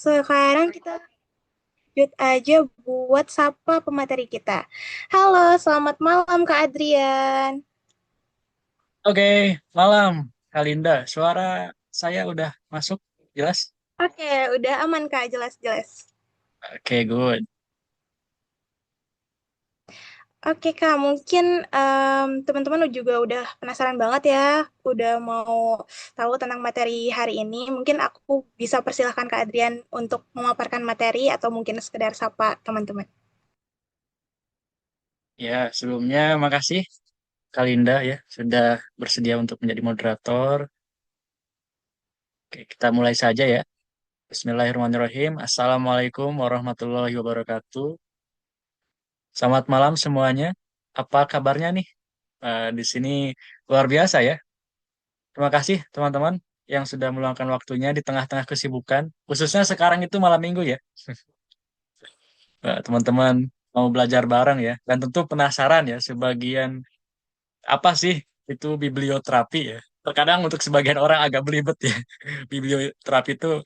Sekarang kita lanjut aja buat sapa pemateri kita. Halo, selamat malam Kak Adrian. Oke, malam, Kalinda. Suara saya udah masuk, jelas? Oke, udah aman Kak, jelas-jelas. Oke, good. Oke Kak, mungkin teman-teman juga udah penasaran banget ya, udah mau tahu tentang materi hari ini. Mungkin aku bisa persilahkan Kak Adrian untuk memaparkan materi atau mungkin sekedar sapa teman-teman. Ya, sebelumnya makasih Kalinda ya sudah bersedia untuk menjadi moderator. Oke, kita mulai saja ya. Bismillahirrahmanirrahim. Assalamualaikum warahmatullahi wabarakatuh. Selamat malam semuanya. Apa kabarnya nih? Di sini luar biasa ya. Terima kasih teman-teman yang sudah meluangkan waktunya di tengah-tengah kesibukan. Khususnya sekarang itu malam minggu ya. Teman-teman mau belajar bareng ya. Dan tentu penasaran ya sebagian apa sih itu biblioterapi ya. Terkadang untuk sebagian orang agak belibet ya. Biblioterapi itu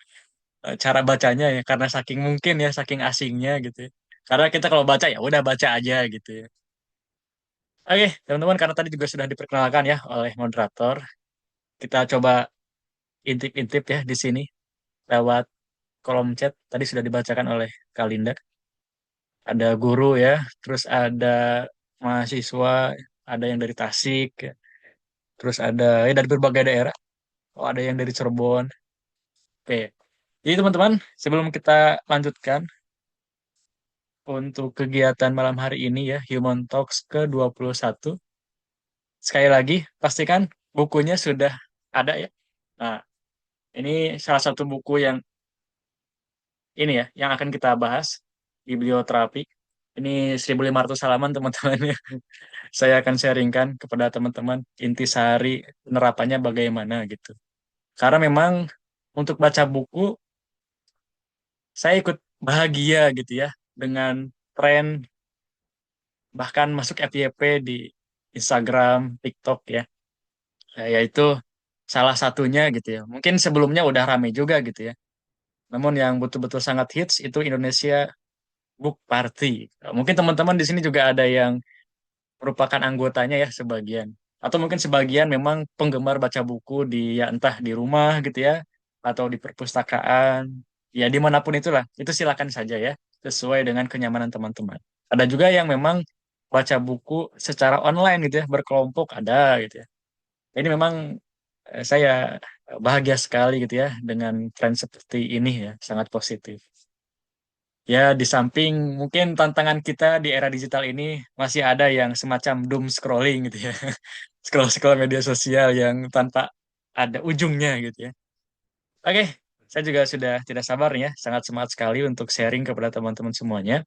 cara bacanya ya karena saking mungkin ya saking asingnya gitu ya. Karena kita kalau baca ya udah baca aja gitu ya. Oke, teman-teman karena tadi juga sudah diperkenalkan ya oleh moderator. Kita coba intip-intip ya di sini lewat kolom chat tadi sudah dibacakan oleh Kalinda. Ada guru ya, terus ada mahasiswa, ada yang dari Tasik, ya. Terus ada ya dari berbagai daerah. Oh, ada yang dari Cirebon. Oke. Jadi teman-teman, sebelum kita lanjutkan untuk kegiatan malam hari ini ya, Human Talks ke-21, sekali lagi pastikan bukunya sudah ada ya. Nah, ini salah satu buku yang ini ya, yang akan kita bahas, biblioterapi. Ini 1.500 halaman teman-teman ya. Saya akan sharingkan kepada teman-teman intisari penerapannya bagaimana gitu. Karena memang untuk baca buku saya ikut bahagia gitu ya dengan tren bahkan masuk FYP di Instagram, TikTok ya. Yaitu salah satunya gitu ya. Mungkin sebelumnya udah rame juga gitu ya. Namun yang betul-betul sangat hits itu Indonesia Book Party. Mungkin teman-teman di sini juga ada yang merupakan anggotanya ya sebagian. Atau mungkin sebagian memang penggemar baca buku di ya entah di rumah gitu ya atau di perpustakaan. Ya dimanapun itulah, itu silakan saja ya sesuai dengan kenyamanan teman-teman. Ada juga yang memang baca buku secara online gitu ya berkelompok ada gitu ya. Ini memang saya bahagia sekali gitu ya dengan tren seperti ini ya sangat positif. Ya, di samping mungkin tantangan kita di era digital ini masih ada yang semacam doom scrolling gitu ya. Scroll-scroll media sosial yang tanpa ada ujungnya gitu ya. Oke, saya juga sudah tidak sabar nih ya, sangat semangat sekali untuk sharing kepada teman-teman semuanya.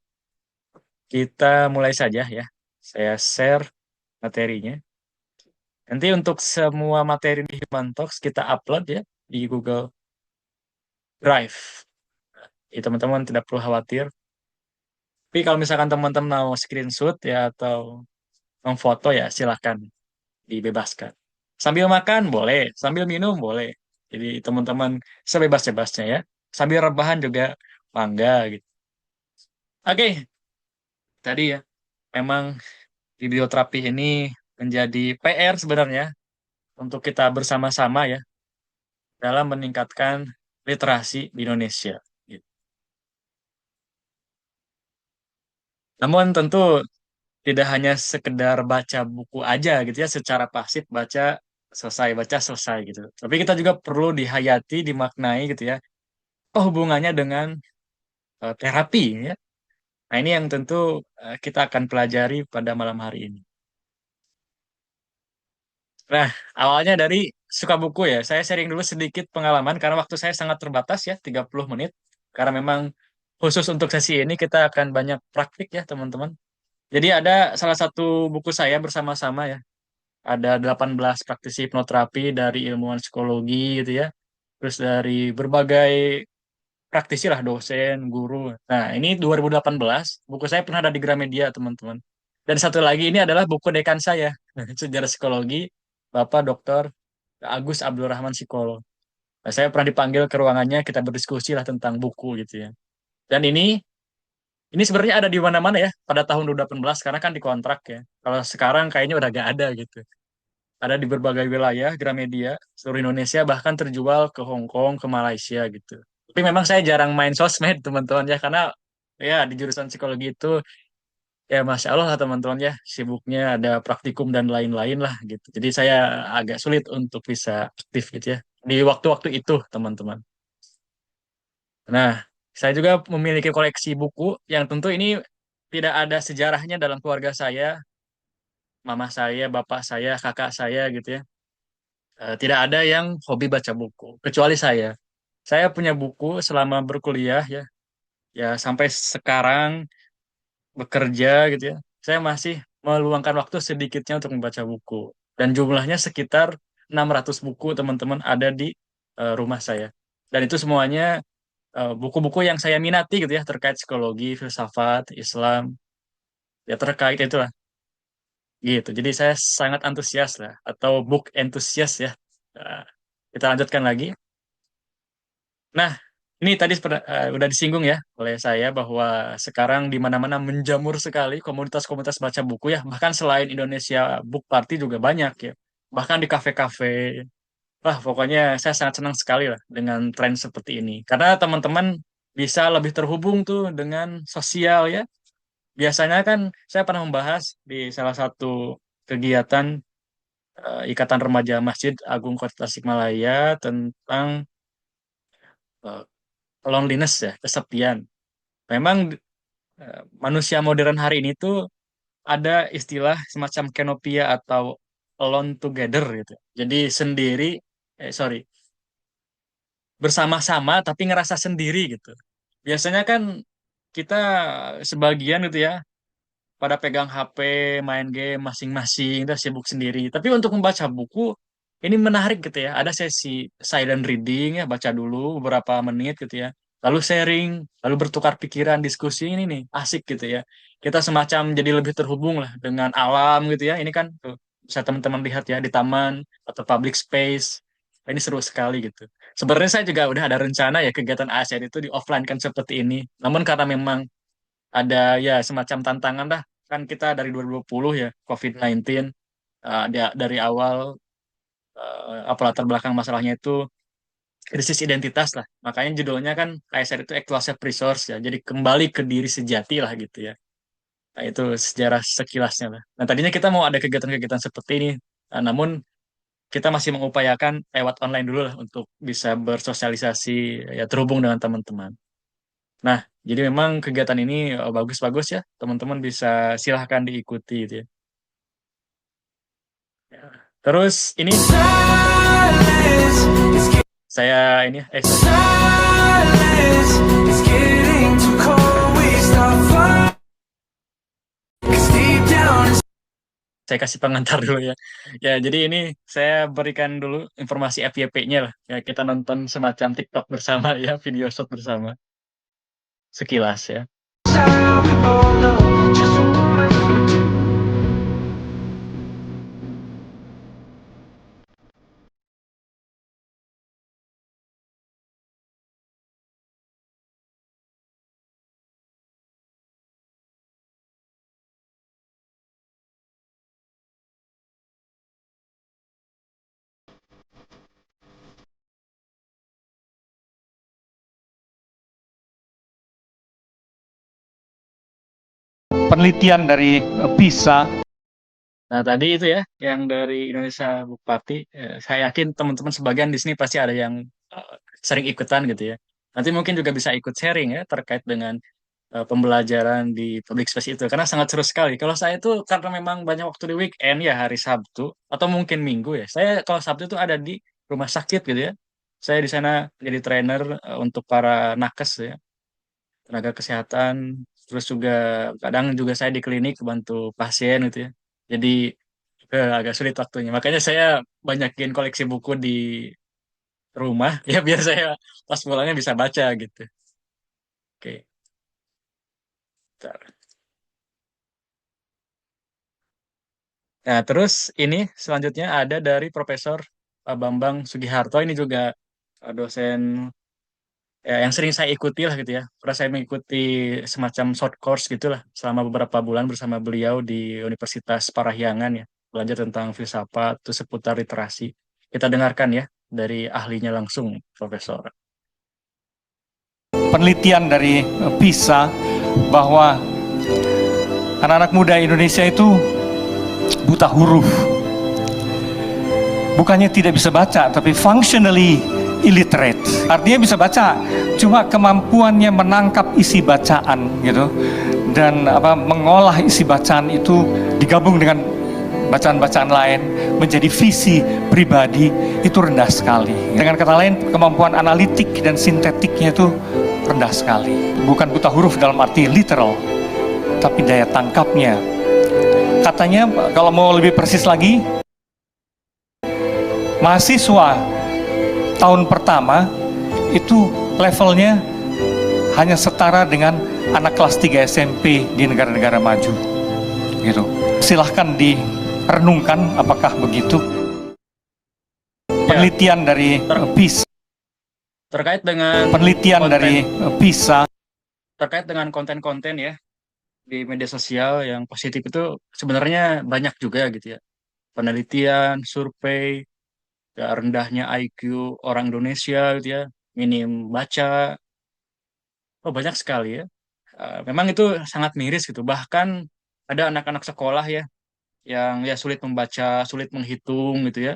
Kita mulai saja ya. Saya share materinya. Nanti untuk semua materi di Human Talks kita upload ya di Google Drive. Jadi teman-teman tidak perlu khawatir. Tapi kalau misalkan teman-teman mau screenshot ya atau memfoto ya silahkan dibebaskan. Sambil makan boleh, sambil minum boleh. Jadi teman-teman sebebas-bebasnya ya. Sambil rebahan juga mangga gitu. Oke, tadi ya memang biblioterapi ini menjadi PR sebenarnya untuk kita bersama-sama ya dalam meningkatkan literasi di Indonesia. Gitu. Namun tentu tidak hanya sekedar baca buku aja gitu ya secara pasif baca selesai gitu. Tapi kita juga perlu dihayati, dimaknai gitu ya. Oh, hubungannya dengan terapi ya. Nah, ini yang tentu kita akan pelajari pada malam hari ini. Nah, awalnya dari suka buku ya. Saya sharing dulu sedikit pengalaman karena waktu saya sangat terbatas ya, 30 menit. Karena memang khusus untuk sesi ini kita akan banyak praktik ya, teman-teman. Jadi ada salah satu buku saya bersama-sama ya. Ada 18 praktisi hipnoterapi dari ilmuwan psikologi gitu ya. Terus dari berbagai praktisi lah, dosen, guru. Nah, ini 2018, buku saya pernah ada di Gramedia, teman-teman. Dan satu lagi ini adalah buku dekan saya, Sejarah Psikologi, Bapak Dr. Agus Abdul Rahman Psikolog. Nah, saya pernah dipanggil ke ruangannya, kita berdiskusi lah tentang buku gitu ya. Dan ini sebenarnya ada di mana-mana ya pada tahun 2018 karena kan dikontrak ya. Kalau sekarang kayaknya udah gak ada gitu. Ada di berbagai wilayah Gramedia seluruh Indonesia, bahkan terjual ke Hong Kong, ke Malaysia gitu. Tapi memang saya jarang main sosmed teman-teman ya, karena ya di jurusan psikologi itu ya Masya Allah lah teman-teman ya, sibuknya ada praktikum dan lain-lain lah gitu. Jadi saya agak sulit untuk bisa aktif gitu ya di waktu-waktu itu teman-teman. Nah, saya juga memiliki koleksi buku yang tentu ini tidak ada sejarahnya dalam keluarga saya, mama saya, bapak saya, kakak saya gitu ya. Tidak ada yang hobi baca buku kecuali saya. Saya punya buku selama berkuliah ya, ya sampai sekarang bekerja gitu ya. Saya masih meluangkan waktu sedikitnya untuk membaca buku. Dan jumlahnya sekitar 600 buku teman-teman ada di rumah saya. Dan itu semuanya buku-buku yang saya minati gitu ya terkait psikologi, filsafat, Islam, ya terkait itulah gitu. Jadi saya sangat antusias lah atau book enthusiast ya. Nah, kita lanjutkan lagi. Nah, ini tadi udah disinggung ya oleh saya bahwa sekarang di mana-mana menjamur sekali komunitas-komunitas baca buku ya. Bahkan selain Indonesia Book Party juga banyak ya. Bahkan di kafe-kafe. Wah, pokoknya saya sangat senang sekali lah dengan tren seperti ini. Karena teman-teman bisa lebih terhubung tuh dengan sosial ya. Biasanya kan saya pernah membahas di salah satu kegiatan Ikatan Remaja Masjid Agung Kota Tasikmalaya tentang eh, loneliness ya, kesepian. Memang manusia modern hari ini tuh ada istilah semacam kenopia atau alone together gitu. Jadi sendiri, sorry, bersama-sama tapi ngerasa sendiri gitu. Biasanya kan kita sebagian gitu ya pada pegang HP, main game masing-masing, udah sibuk sendiri. Tapi untuk membaca buku, ini menarik gitu ya. Ada sesi silent reading ya, baca dulu beberapa menit gitu ya. Lalu sharing, lalu bertukar pikiran, diskusi ini nih, asik gitu ya. Kita semacam jadi lebih terhubung lah dengan alam gitu ya. Ini kan tuh, bisa teman-teman lihat ya di taman atau public space. Ini seru sekali gitu. Sebenarnya saya juga udah ada rencana ya kegiatan ASN itu di offline kan seperti ini. Namun karena memang ada ya semacam tantangan lah. Kan kita dari 2020 ya, COVID-19, dari awal apa latar belakang masalahnya itu krisis identitas lah. Makanya judulnya kan KSR itu Actual Self Resource ya. Jadi kembali ke diri sejati lah gitu ya. Nah, itu sejarah sekilasnya lah. Nah, tadinya kita mau ada kegiatan-kegiatan seperti ini. Namun kita masih mengupayakan lewat online dulu lah untuk bisa bersosialisasi ya terhubung dengan teman-teman. Nah, jadi memang kegiatan ini bagus-bagus ya, teman-teman bisa silahkan diikuti gitu ya. Ya. Terus ini saya ini saya kasih pengantar dulu ya. Ya, jadi ini saya berikan dulu informasi FYP-nya lah. Ya, kita nonton semacam TikTok bersama ya, video shot bersama. Sekilas ya. Penelitian dari PISA. Nah, tadi itu ya, yang dari Indonesia Bupati, saya yakin teman-teman sebagian di sini pasti ada yang eh, sering ikutan gitu ya. Nanti mungkin juga bisa ikut sharing ya terkait dengan pembelajaran di public space itu, karena sangat seru sekali. Kalau saya itu karena memang banyak waktu di weekend ya, hari Sabtu atau mungkin Minggu ya. Saya kalau Sabtu itu ada di rumah sakit gitu ya. Saya di sana jadi trainer untuk para nakes ya, tenaga kesehatan. Terus juga kadang juga saya di klinik bantu pasien gitu ya. Jadi agak sulit waktunya. Makanya saya banyakin koleksi buku di rumah ya biar saya pas pulangnya bisa baca gitu. Oke. Bentar. Nah, terus ini selanjutnya ada dari Profesor Bambang Sugiharto ini juga dosen ya yang sering saya ikuti lah gitu ya. Pernah saya mengikuti semacam short course gitulah selama beberapa bulan bersama beliau di Universitas Parahyangan ya, belajar tentang filsafat itu seputar literasi. Kita dengarkan ya dari ahlinya langsung, Profesor. penelitian dari PISA bahwa anak-anak muda Indonesia itu buta huruf. Bukannya tidak bisa baca, tapi functionally illiterate. Artinya bisa baca, cuma kemampuannya menangkap isi bacaan gitu dan mengolah isi bacaan itu digabung dengan bacaan-bacaan lain menjadi visi pribadi itu rendah sekali. Dengan kata lain, kemampuan analitik dan sintetiknya itu rendah sekali. Bukan buta huruf dalam arti literal, tapi daya tangkapnya. Katanya kalau mau lebih persis lagi, mahasiswa tahun pertama itu levelnya hanya setara dengan anak kelas 3 SMP di negara-negara maju gitu. Silahkan direnungkan apakah begitu. Penelitian dari PISA Terkait dengan penelitian konten, dari PISA terkait dengan konten-konten ya di media sosial yang positif itu sebenarnya banyak juga gitu ya. Penelitian, survei, ya, rendahnya IQ orang Indonesia gitu ya, minim baca, oh banyak sekali ya. Memang itu sangat miris gitu. Bahkan ada anak-anak sekolah ya yang ya sulit membaca, sulit menghitung gitu ya.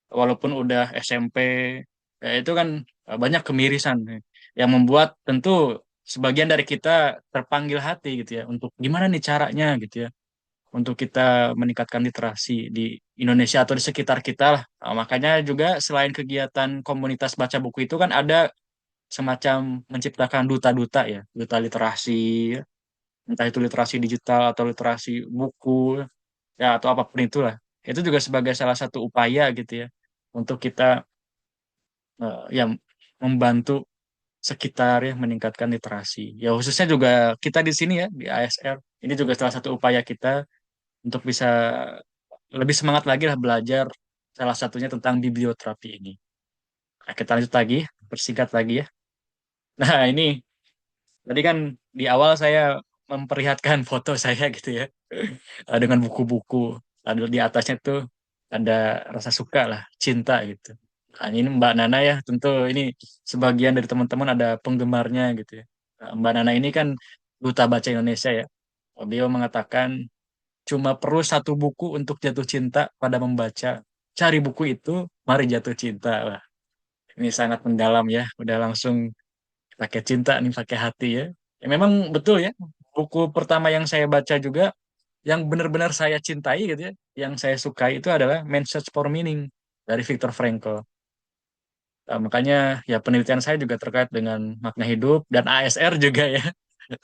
Walaupun udah SMP, ya itu kan banyak kemirisan yang membuat tentu sebagian dari kita terpanggil hati gitu ya untuk gimana nih caranya gitu ya untuk kita meningkatkan literasi di Indonesia atau di sekitar kita lah. Nah, makanya juga selain kegiatan komunitas baca buku itu kan ada semacam menciptakan duta-duta ya, duta literasi, entah itu literasi digital atau literasi buku ya atau apapun itulah. Itu juga sebagai salah satu upaya gitu ya untuk kita yang membantu sekitar ya meningkatkan literasi. Ya khususnya juga kita di sini ya di ASR. Ini juga salah satu upaya kita untuk bisa lebih semangat lagi lah belajar salah satunya tentang biblioterapi ini. Nah, kita lanjut lagi, persingkat lagi ya. Nah, ini tadi kan di awal saya memperlihatkan foto saya gitu ya, dengan buku-buku. Lalu di atasnya tuh ada rasa suka lah, cinta gitu. Nah, ini Mbak Nana ya, tentu ini sebagian dari teman-teman ada penggemarnya gitu ya. Nah, Mbak Nana ini kan duta baca Indonesia ya. Beliau mengatakan cuma perlu satu buku untuk jatuh cinta pada membaca. Cari buku itu, mari jatuh cinta. Wah, ini sangat mendalam ya. Udah langsung pakai cinta nih, pakai hati ya. Ya memang betul ya. Buku pertama yang saya baca juga, yang benar-benar saya cintai gitu ya, yang saya sukai itu adalah Man's Search for Meaning dari Viktor Frankl. Makanya ya penelitian saya juga terkait dengan makna hidup dan ASR juga ya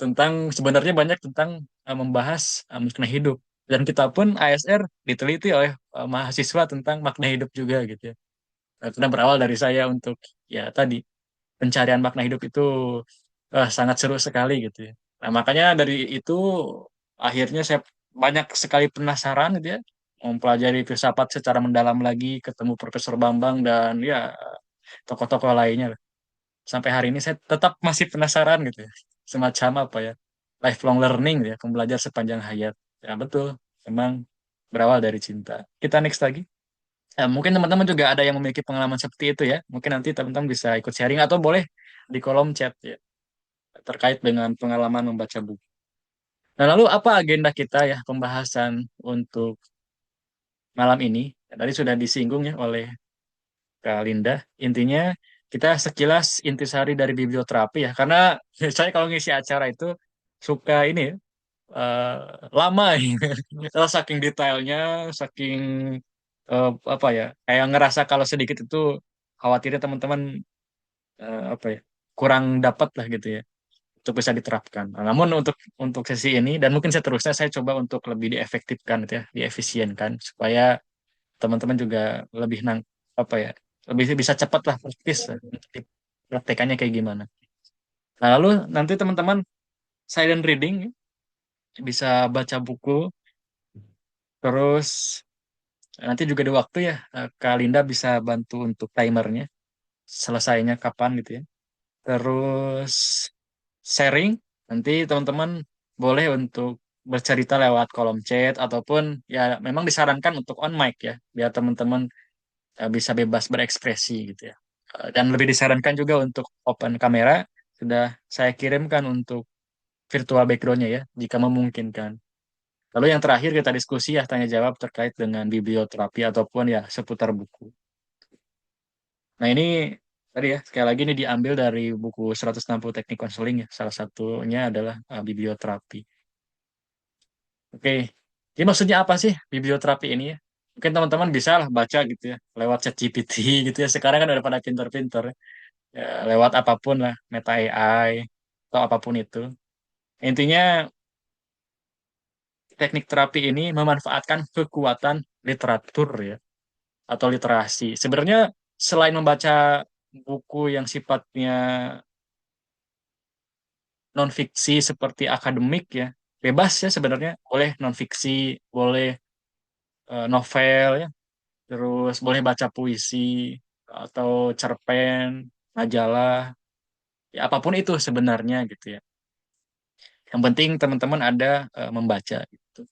tentang sebenarnya banyak tentang membahas makna hidup dan kita pun ASR diteliti oleh mahasiswa tentang makna hidup juga gitu ya. Karena berawal dari saya untuk ya tadi pencarian makna hidup itu sangat seru sekali gitu ya. Nah, makanya dari itu akhirnya saya banyak sekali penasaran gitu ya mempelajari filsafat secara mendalam lagi, ketemu Profesor Bambang dan ya tokoh-tokoh lainnya lah. Sampai hari ini saya tetap masih penasaran gitu ya. Semacam apa ya? Lifelong learning gitu ya, pembelajar sepanjang hayat. Ya betul, memang berawal dari cinta. Kita next lagi. Mungkin teman-teman juga ada yang memiliki pengalaman seperti itu ya. Mungkin nanti teman-teman bisa ikut sharing atau boleh di kolom chat ya terkait dengan pengalaman membaca buku. Nah, lalu apa agenda kita ya pembahasan untuk malam ini? Tadi sudah disinggung ya oleh Kak Linda. Intinya kita sekilas intisari dari biblioterapi ya. Karena saya kalau ngisi acara itu suka ini ya, eh, lama ya. Karena saking detailnya, saking apa ya, kayak ngerasa kalau sedikit itu khawatirnya teman-teman apa ya, kurang dapat lah gitu ya untuk bisa diterapkan. Nah, namun untuk sesi ini dan mungkin seterusnya saya coba untuk lebih diefektifkan gitu ya, diefisienkan supaya teman-teman juga lebih apa ya, lebih bisa cepat lah praktis lah, untuk praktekannya kayak gimana. Nah, lalu nanti teman-teman silent reading bisa baca buku terus nanti juga di waktu ya Kak Linda bisa bantu untuk timernya selesainya kapan gitu ya. Terus sharing, nanti teman-teman boleh untuk bercerita lewat kolom chat ataupun ya memang disarankan untuk on mic ya, biar teman-teman bisa bebas berekspresi gitu ya. Dan lebih disarankan juga untuk open kamera, sudah saya kirimkan untuk virtual backgroundnya ya, jika memungkinkan. Lalu yang terakhir kita diskusi ya tanya jawab terkait dengan biblioterapi ataupun ya seputar buku. Nah ini tadi ya sekali lagi ini diambil dari buku 160 teknik konseling ya. Salah satunya adalah biblioterapi. Oke, jadi maksudnya apa sih biblioterapi ini ya? Mungkin teman-teman bisa lah baca gitu ya lewat ChatGPT gitu ya. Sekarang kan udah pada pinter-pinter ya. Ya, lewat apapun lah, Meta AI atau apapun itu. Intinya teknik terapi ini memanfaatkan kekuatan literatur ya atau literasi. Sebenarnya selain membaca buku yang sifatnya non fiksi seperti akademik ya, bebas ya sebenarnya, boleh non fiksi, boleh novel ya, terus boleh baca puisi atau cerpen, majalah, ya apapun itu sebenarnya gitu ya. Yang penting teman-teman ada membaca gitu.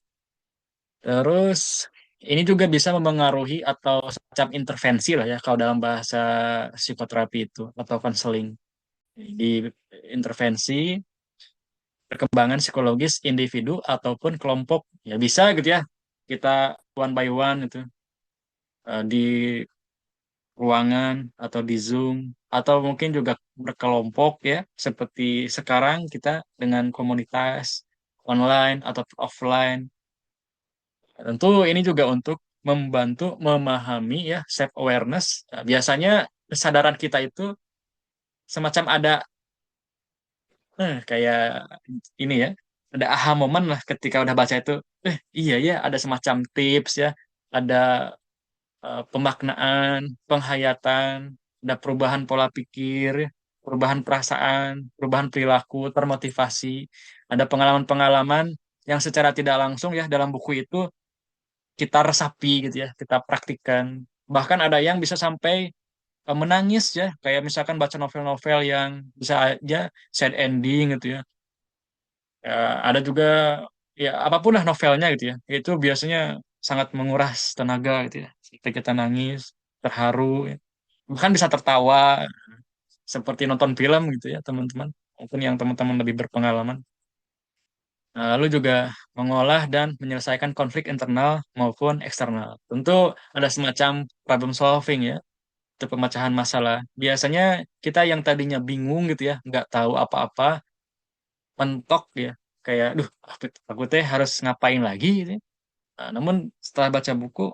Terus ini juga bisa memengaruhi atau semacam intervensi lah ya kalau dalam bahasa psikoterapi itu atau konseling. Di intervensi perkembangan psikologis individu ataupun kelompok. Ya bisa gitu ya. Kita one by one itu di ruangan atau di Zoom atau mungkin juga berkelompok ya seperti sekarang kita dengan komunitas online atau offline. Tentu ini juga untuk membantu memahami ya self awareness. Biasanya kesadaran kita itu semacam ada kayak ini ya, ada aha momen lah ketika udah baca itu. Iya ya, ada semacam tips ya, ada pemaknaan, penghayatan, ada perubahan pola pikir, perubahan perasaan, perubahan perilaku, termotivasi, ada pengalaman-pengalaman yang secara tidak langsung ya dalam buku itu kita resapi gitu ya, kita praktikkan. Bahkan ada yang bisa sampai menangis ya, kayak misalkan baca novel-novel yang bisa aja sad ending gitu ya. Ya, ada juga ya apapun lah novelnya gitu ya. Itu biasanya sangat menguras tenaga gitu ya. Kita kita nangis, terharu, ya. Bahkan bisa tertawa seperti nonton film gitu ya teman-teman. Mungkin yang teman-teman lebih berpengalaman. Nah, lalu juga mengolah dan menyelesaikan konflik internal maupun eksternal. Tentu ada semacam problem solving ya, itu pemecahan masalah. Biasanya kita yang tadinya bingung gitu ya, nggak tahu apa-apa, mentok ya, kayak, duh, aku teh harus ngapain lagi gitu ya. Nah, namun setelah baca buku,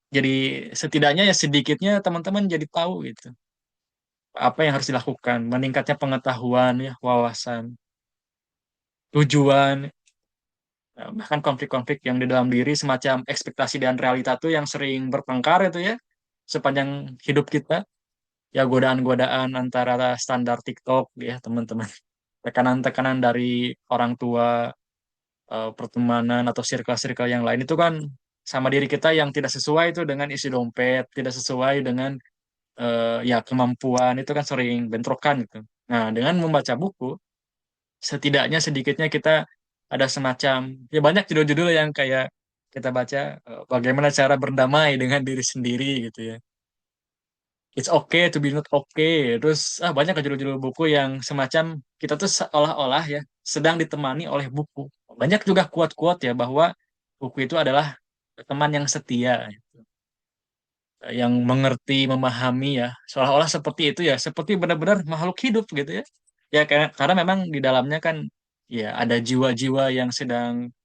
jadi setidaknya ya sedikitnya teman-teman jadi tahu gitu, apa yang harus dilakukan, meningkatnya pengetahuan ya, wawasan, tujuan, bahkan konflik-konflik yang di dalam diri semacam ekspektasi dan realita tuh yang sering bertengkar itu ya sepanjang hidup kita ya godaan-godaan antara standar TikTok ya teman-teman tekanan-tekanan dari orang tua pertemanan atau circle-circle yang lain itu kan sama diri kita yang tidak sesuai itu dengan isi dompet tidak sesuai dengan ya kemampuan itu kan sering bentrokan gitu. Nah dengan membaca buku setidaknya sedikitnya kita ada semacam ya banyak judul-judul yang kayak kita baca bagaimana cara berdamai dengan diri sendiri gitu ya. It's okay to be not okay. Terus banyak judul-judul buku yang semacam kita tuh seolah-olah ya sedang ditemani oleh buku. Banyak juga quote-quote ya bahwa buku itu adalah teman yang setia, yang mengerti, memahami ya. Seolah-olah seperti itu ya, seperti benar-benar makhluk hidup gitu ya. Ya karena memang di dalamnya kan ya ada jiwa-jiwa yang sedang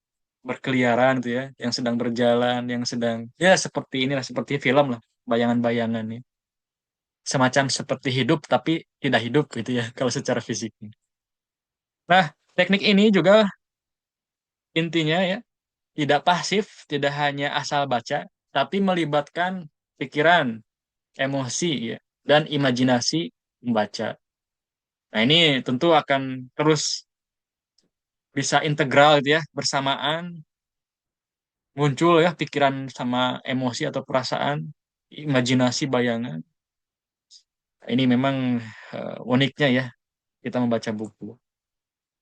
berkeliaran gitu ya, yang sedang berjalan, yang sedang ya seperti inilah seperti film lah, bayangan-bayangan ya. Semacam seperti hidup tapi tidak hidup gitu ya kalau secara fisik. Nah, teknik ini juga intinya ya tidak pasif, tidak hanya asal baca, tapi melibatkan pikiran, emosi ya, dan imajinasi membaca. Nah, ini tentu akan terus bisa integral gitu ya, bersamaan muncul ya pikiran sama emosi atau perasaan, imajinasi, bayangan. Ini memang uniknya ya kita membaca buku.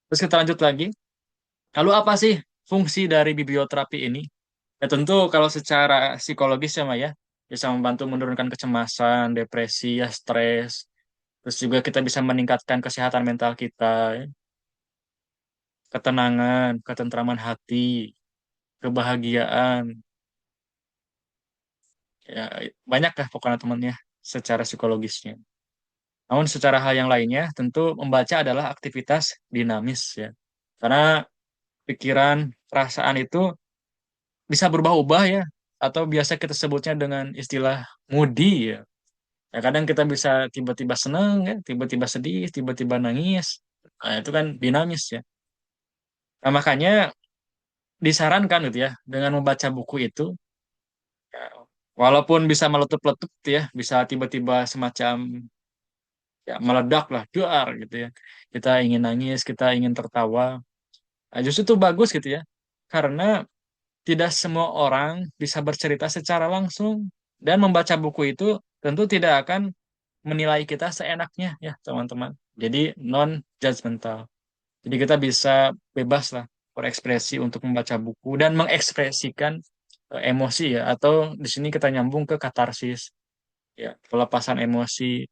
Terus kita lanjut lagi. Lalu apa sih fungsi dari biblioterapi ini? Ya tentu kalau secara psikologis ya, Maya, bisa membantu menurunkan kecemasan, depresi, ya stres. Terus juga kita bisa meningkatkan kesehatan mental kita, ya. Ketenangan, ketentraman hati, kebahagiaan. Ya, banyak lah pokoknya temannya secara psikologisnya. Namun secara hal yang lainnya, tentu membaca adalah aktivitas dinamis ya. Karena pikiran, perasaan itu bisa berubah-ubah ya, atau biasa kita sebutnya dengan istilah moody ya. Ya kadang kita bisa tiba-tiba senang ya, tiba-tiba sedih, tiba-tiba nangis. Nah, itu kan dinamis ya. Nah, makanya disarankan gitu ya, dengan membaca buku itu, ya, walaupun bisa meletup-letup gitu ya, bisa tiba-tiba semacam ya meledak lah, duar gitu ya. Kita ingin nangis, kita ingin tertawa. Nah, justru itu bagus gitu ya. Karena tidak semua orang bisa bercerita secara langsung dan membaca buku itu tentu tidak akan menilai kita seenaknya ya teman-teman. Jadi non judgmental. Jadi kita bisa bebas lah berekspresi untuk membaca buku dan mengekspresikan emosi ya atau di sini kita nyambung ke katarsis ya pelepasan emosi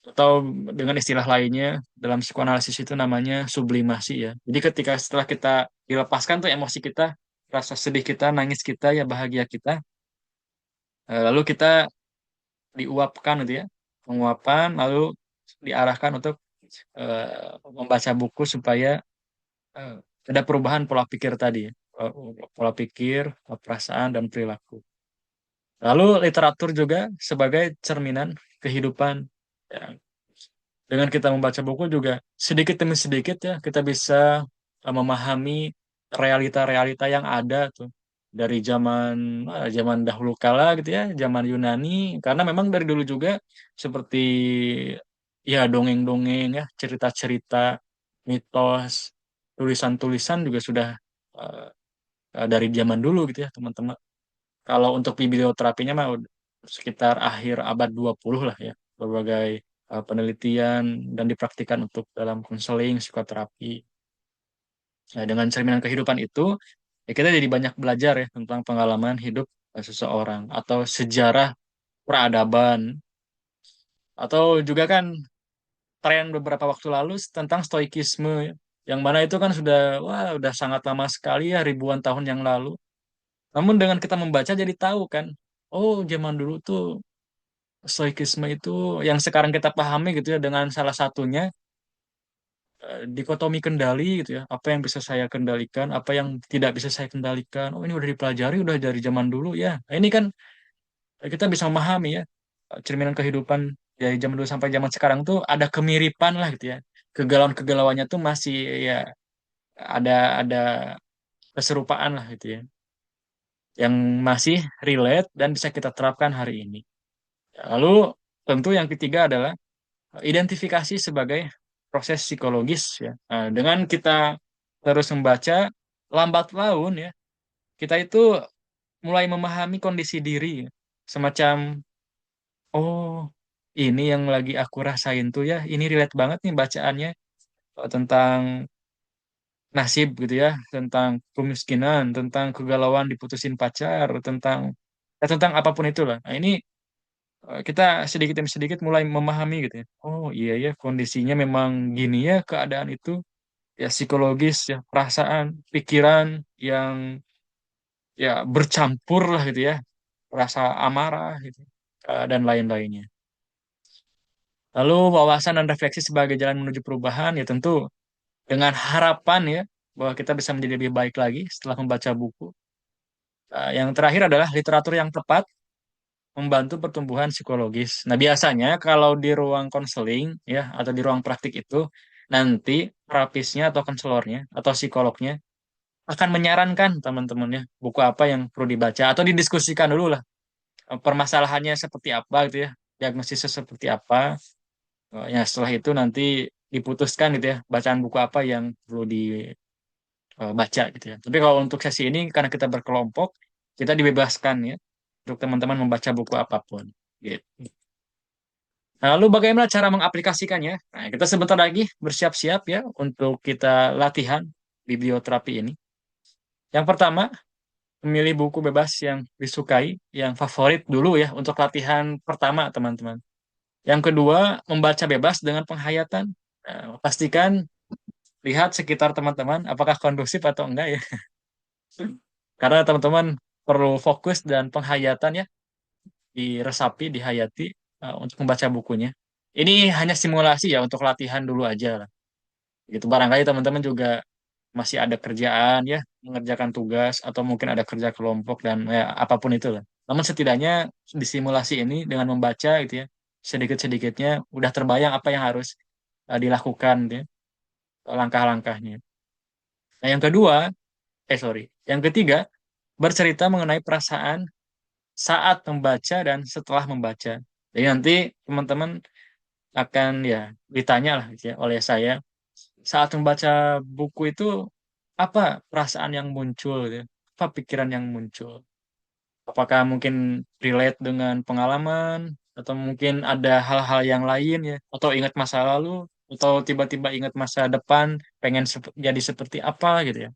atau dengan istilah lainnya dalam psikoanalisis itu namanya sublimasi ya. Jadi ketika setelah kita dilepaskan tuh emosi kita, rasa sedih kita, nangis kita, ya bahagia kita, lalu kita diuapkan gitu ya, penguapan lalu diarahkan untuk membaca buku supaya eh, ada perubahan pola pikir tadi ya. Pola pikir, perasaan dan perilaku. Lalu literatur juga sebagai cerminan kehidupan. Ya, dengan kita membaca buku juga sedikit demi sedikit ya kita bisa memahami realita-realita yang ada tuh dari zaman dahulu kala gitu ya, zaman Yunani karena memang dari dulu juga seperti ya dongeng-dongeng ya, cerita-cerita, mitos, tulisan-tulisan juga sudah eh, dari zaman dulu gitu ya, teman-teman. Kalau untuk biblioterapinya mah sekitar akhir abad 20 lah ya, berbagai penelitian dan dipraktikkan untuk dalam konseling, psikoterapi. Nah, dengan cerminan kehidupan itu, ya kita jadi banyak belajar ya tentang pengalaman hidup seseorang atau sejarah peradaban atau juga kan tren beberapa waktu lalu tentang stoikisme ya, yang mana itu kan sudah wah udah sangat lama sekali ya ribuan tahun yang lalu. Namun dengan kita membaca jadi tahu kan, oh zaman dulu tuh stoikisme itu yang sekarang kita pahami gitu ya dengan salah satunya dikotomi kendali gitu ya. Apa yang bisa saya kendalikan, apa yang tidak bisa saya kendalikan. Oh, ini udah dipelajari udah dari zaman dulu ya. Nah, ini kan kita bisa memahami ya cerminan kehidupan dari zaman dulu sampai zaman sekarang tuh ada kemiripan lah gitu ya. Kegalauan-kegalauannya tuh masih ya ada ada keserupaan lah gitu ya. Yang masih relate dan bisa kita terapkan hari ini. Lalu tentu yang ketiga adalah identifikasi sebagai proses psikologis ya. Nah, dengan kita terus membaca lambat laun ya, kita itu mulai memahami kondisi diri ya. Semacam oh ini yang lagi aku rasain tuh ya, ini relate banget nih bacaannya tentang nasib gitu ya, tentang kemiskinan, tentang kegalauan diputusin pacar, tentang apapun itulah. Nah, ini kita sedikit demi sedikit mulai memahami gitu ya. Oh iya ya kondisinya memang gini ya keadaan itu ya psikologis ya perasaan pikiran yang ya bercampur lah gitu ya rasa amarah gitu dan lain-lainnya. Lalu wawasan dan refleksi sebagai jalan menuju perubahan ya tentu dengan harapan ya bahwa kita bisa menjadi lebih baik lagi setelah membaca buku. Yang terakhir adalah literatur yang tepat membantu pertumbuhan psikologis. Nah, biasanya kalau di ruang konseling ya atau di ruang praktik itu nanti terapisnya atau konselornya atau psikolognya akan menyarankan teman-temannya buku apa yang perlu dibaca atau didiskusikan dulu lah permasalahannya seperti apa gitu ya, diagnosisnya seperti apa. Ya setelah itu nanti diputuskan gitu ya bacaan buku apa yang perlu dibaca gitu ya. Tapi kalau untuk sesi ini karena kita berkelompok, kita dibebaskan ya untuk teman-teman membaca buku apapun gitu. Nah, lalu bagaimana cara mengaplikasikannya? Nah, kita sebentar lagi bersiap-siap ya untuk kita latihan biblioterapi ini. Yang pertama, memilih buku bebas yang disukai, yang favorit dulu ya untuk latihan pertama, teman-teman. Yang kedua, membaca bebas dengan penghayatan. Nah, pastikan lihat sekitar teman-teman apakah kondusif atau enggak ya. Karena teman-teman perlu fokus dan penghayatan ya, diresapi, dihayati untuk membaca bukunya. Ini hanya simulasi ya untuk latihan dulu aja lah. Gitu barangkali teman-teman juga masih ada kerjaan ya, mengerjakan tugas atau mungkin ada kerja kelompok dan ya apapun itu lah. Namun setidaknya di simulasi ini dengan membaca gitu ya, sedikit-sedikitnya udah terbayang apa yang harus dilakukan gitu ya, langkah-langkahnya. Nah, yang kedua, sorry, yang ketiga, bercerita mengenai perasaan saat membaca dan setelah membaca. Jadi nanti teman-teman akan ya ditanya lah gitu ya, oleh saya saat membaca buku itu apa perasaan yang muncul gitu ya? Apa pikiran yang muncul? Apakah mungkin relate dengan pengalaman atau mungkin ada hal-hal yang lain ya atau ingat masa lalu atau tiba-tiba ingat masa depan pengen jadi seperti apa gitu ya.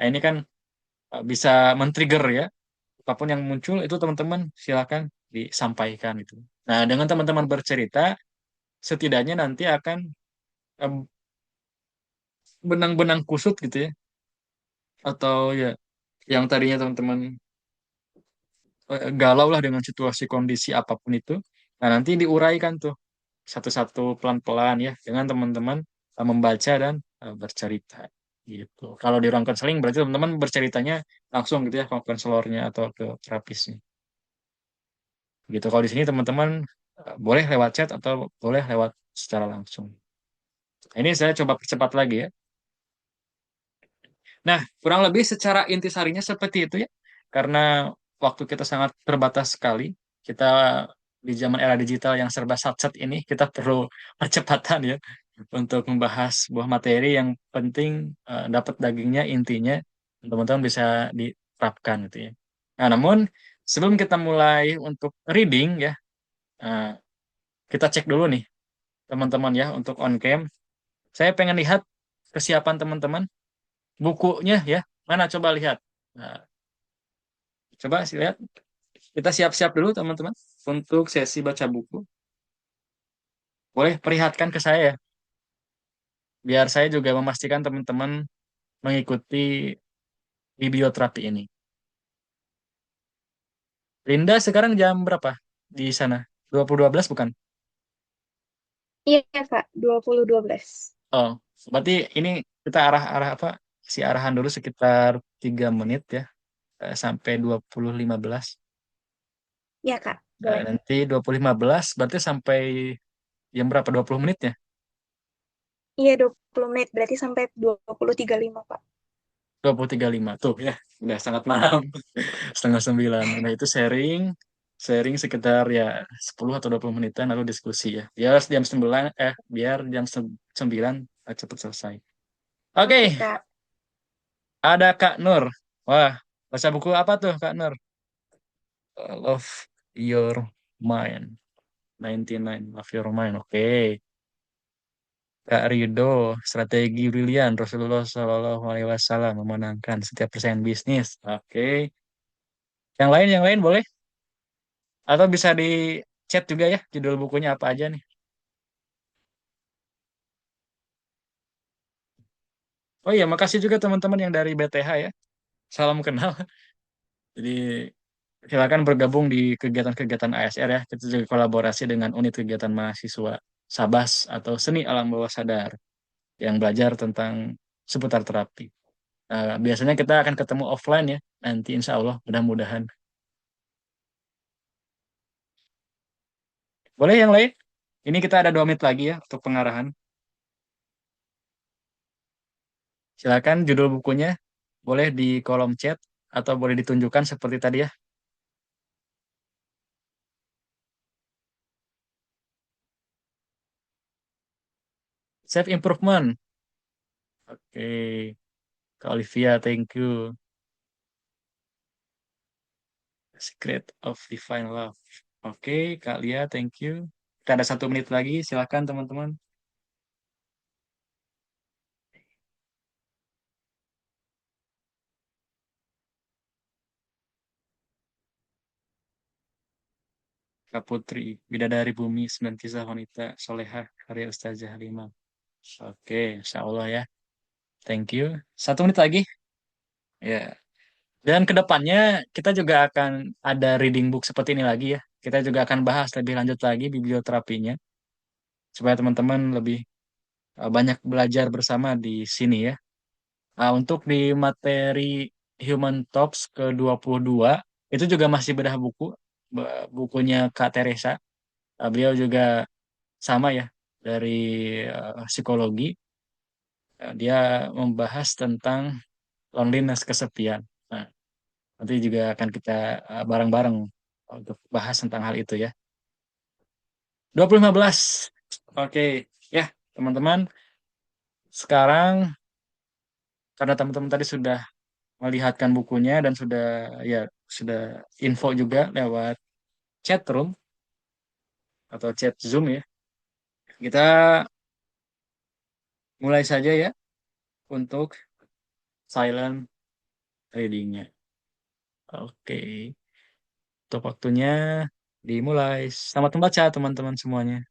Nah, ini kan bisa men-trigger ya. Apapun yang muncul itu teman-teman silakan disampaikan itu. Nah, dengan teman-teman bercerita setidaknya nanti akan em, benang-benang kusut gitu ya atau ya yang tadinya teman-teman galau lah dengan situasi kondisi apapun itu. Nah, nanti diuraikan tuh satu-satu pelan-pelan ya dengan teman-teman membaca dan bercerita gitu. Kalau di ruang konseling berarti teman-teman berceritanya langsung gitu ya ke konselornya atau ke terapisnya. Gitu. Kalau di sini teman-teman boleh lewat chat atau boleh lewat secara langsung. Nah, ini saya coba percepat lagi ya. Nah, kurang lebih secara intisarinya seperti itu ya. Karena waktu kita sangat terbatas sekali. Kita di zaman era digital yang serba satset ini, kita perlu percepatan ya untuk membahas sebuah materi yang penting dapat dagingnya, intinya teman-teman bisa diterapkan gitu ya. Nah, namun sebelum kita mulai untuk reading ya, eh, kita cek dulu nih teman-teman ya untuk on cam. Saya pengen lihat kesiapan teman-teman bukunya ya. Mana coba lihat. Nah, coba sih lihat. Kita siap-siap dulu teman-teman untuk sesi baca buku. Boleh perlihatkan ke saya ya, biar saya juga memastikan teman-teman mengikuti biblioterapi ini. Linda sekarang jam berapa di sana? 20.12 bukan? Iya, Kak, 2012. Oh, berarti ini kita arah-arah apa? Si arahan dulu sekitar 3 menit ya, sampai 20.15. Iya, Kak, boleh. Nanti 20.15 berarti sampai jam berapa? 20 menit ya? Iya, 20 menit. Berarti sampai 20.35, Pak. 20.35 tuh ya, udah sangat malam. Setengah 9. Nah itu sharing, sharing sekitar ya 10 atau 20 menitan lalu diskusi ya. Biar jam 9 cepat selesai. Oke, Oke, Kak. ada Kak Nur. Wah, baca buku apa tuh Kak Nur? Love Your Mind. 99 Love Your Mind. Oke. Kak Rido, strategi brilian Rasulullah Shallallahu Alaihi Wasallam memenangkan setiap persaingan bisnis. Oke. Yang lain boleh? Atau bisa di chat juga ya judul bukunya apa aja nih. Oh iya, makasih juga teman-teman yang dari BTH ya. Salam kenal. Jadi silakan bergabung di kegiatan-kegiatan ASR ya. Kita juga kolaborasi dengan unit kegiatan mahasiswa Sabas atau Seni Alam Bawah Sadar yang belajar tentang seputar terapi. Biasanya kita akan ketemu offline ya. Nanti insya Allah mudah-mudahan. Boleh yang lain? Ini kita ada 2 menit lagi ya untuk pengarahan. Silakan judul bukunya boleh di kolom chat atau boleh ditunjukkan seperti tadi ya. Self improvement. Oke, Kak Olivia, thank you. Secret of Divine Love. Oke, Kak Lia, thank you. Kita ada 1 menit lagi, silakan teman-teman. Kak Putri, Bidadari Bumi, 9 Kisah Wanita Solehah, karya Ustazah Halimah. Oke, insya Allah ya. Thank you. 1 menit lagi. Ya. Dan kedepannya kita juga akan ada reading book seperti ini lagi ya. Kita juga akan bahas lebih lanjut lagi biblioterapinya supaya teman-teman lebih banyak belajar bersama di sini ya. Untuk di materi Human Talks ke-22 itu juga masih bedah buku bukunya Kak Teresa. Beliau juga sama ya dari psikologi. Dia membahas tentang loneliness, kesepian. Nah, nanti juga akan kita bareng-bareng untuk bahas tentang hal itu ya. 2015. Oke, ya teman-teman. Sekarang karena teman-teman tadi sudah melihatkan bukunya dan sudah info juga lewat chat room atau chat Zoom ya. Kita mulai saja ya untuk silent readingnya. Oke, untuk waktunya dimulai. Selamat membaca teman-teman semuanya.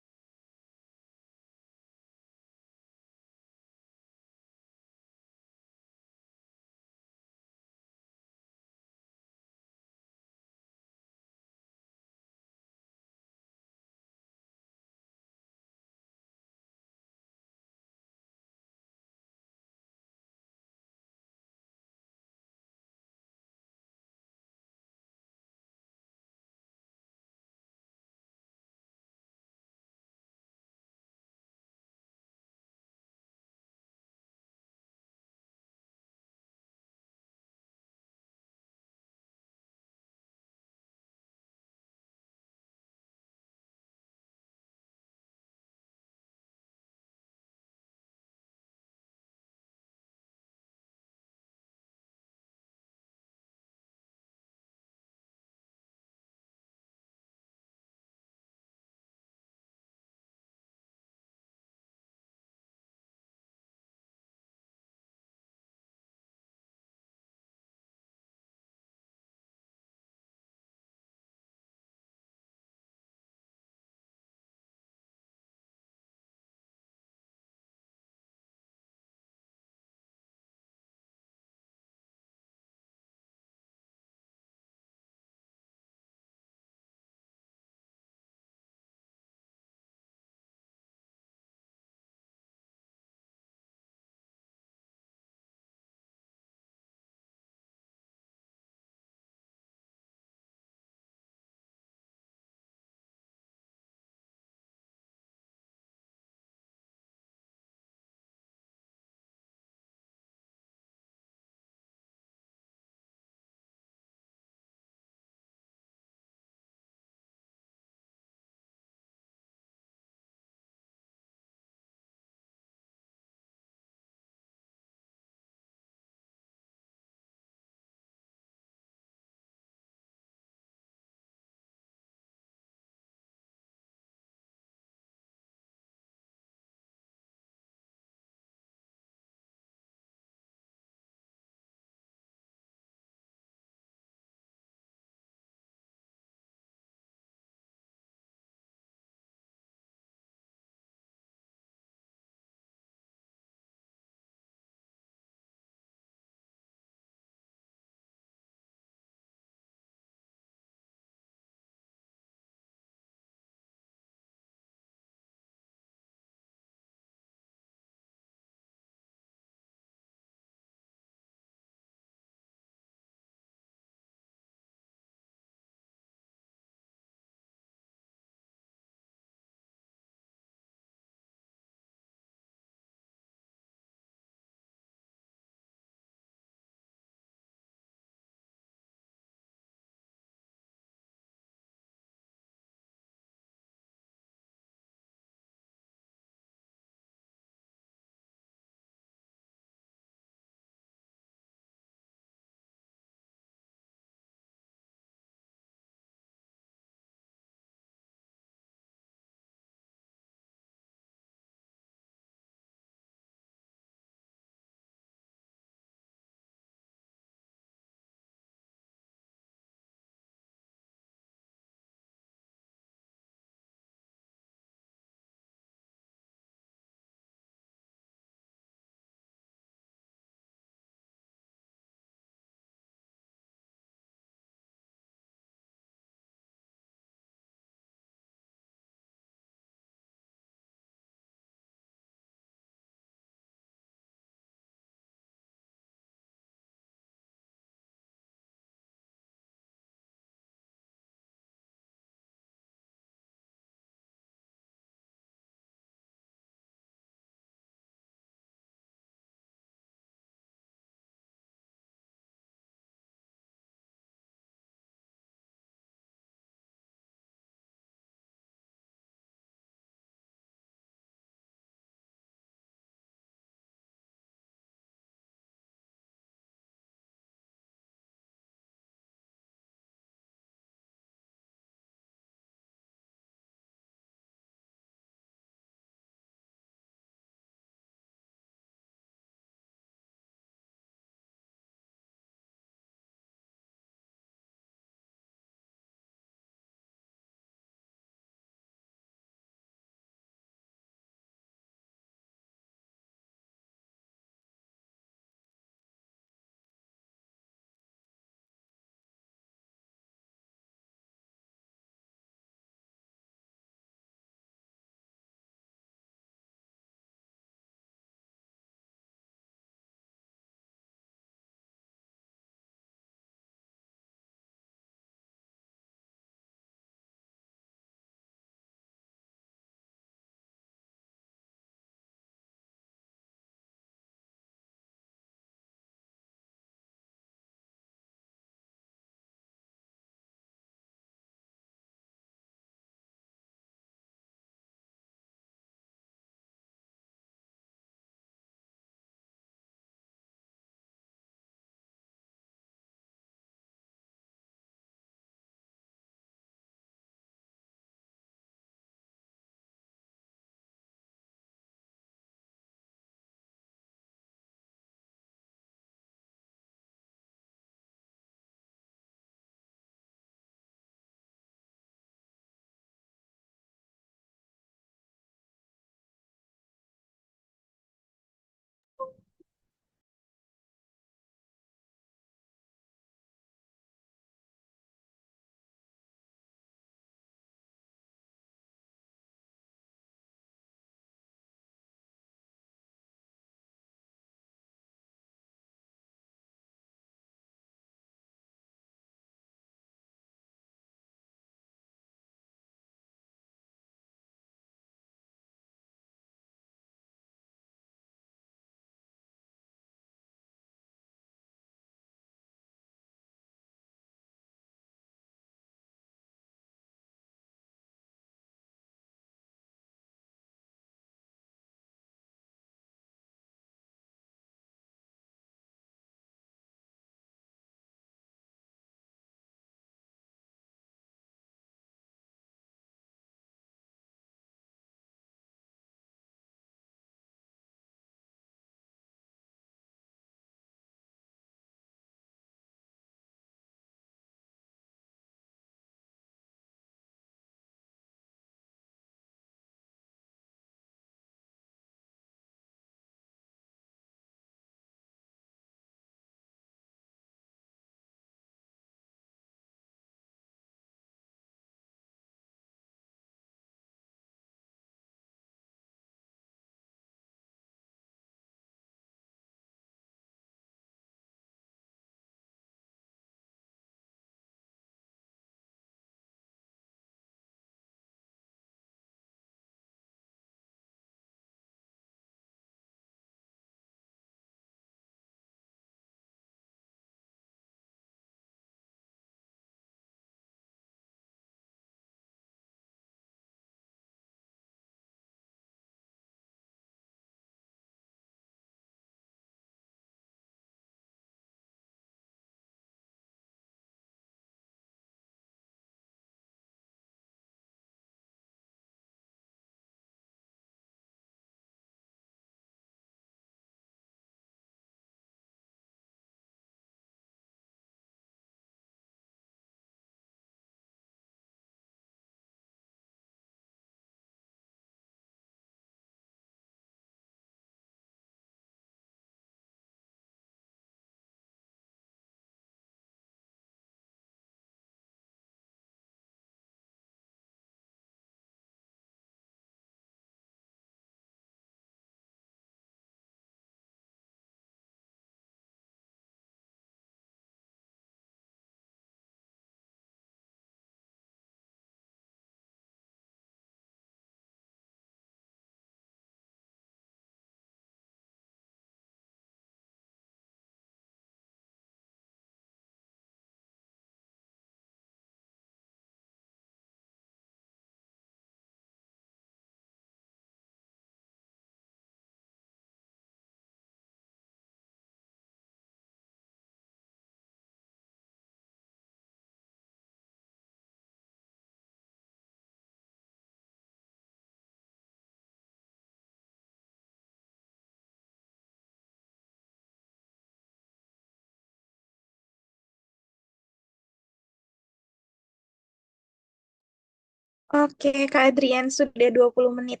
Oke, Kak Adrian sudah 20 menit.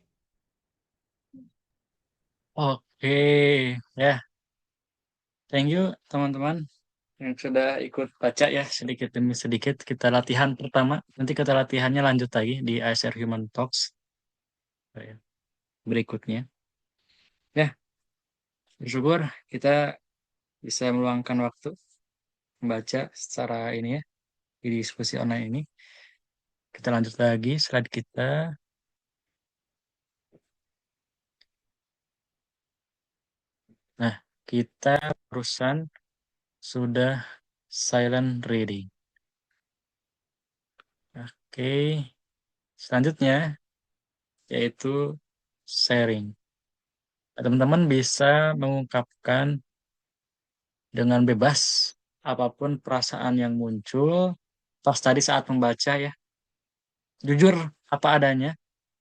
Oke, ya, thank you teman-teman yang sudah ikut baca ya sedikit demi sedikit. Kita latihan pertama, nanti kita latihannya lanjut lagi di ASR Human Talks berikutnya. Ya, bersyukur kita bisa meluangkan waktu membaca secara ini ya di diskusi online ini. Kita lanjut lagi slide kita. Nah, kita barusan sudah silent reading. Oke, selanjutnya yaitu sharing. Teman-teman bisa mengungkapkan dengan bebas apapun perasaan yang muncul pas tadi saat membaca ya. Jujur apa adanya.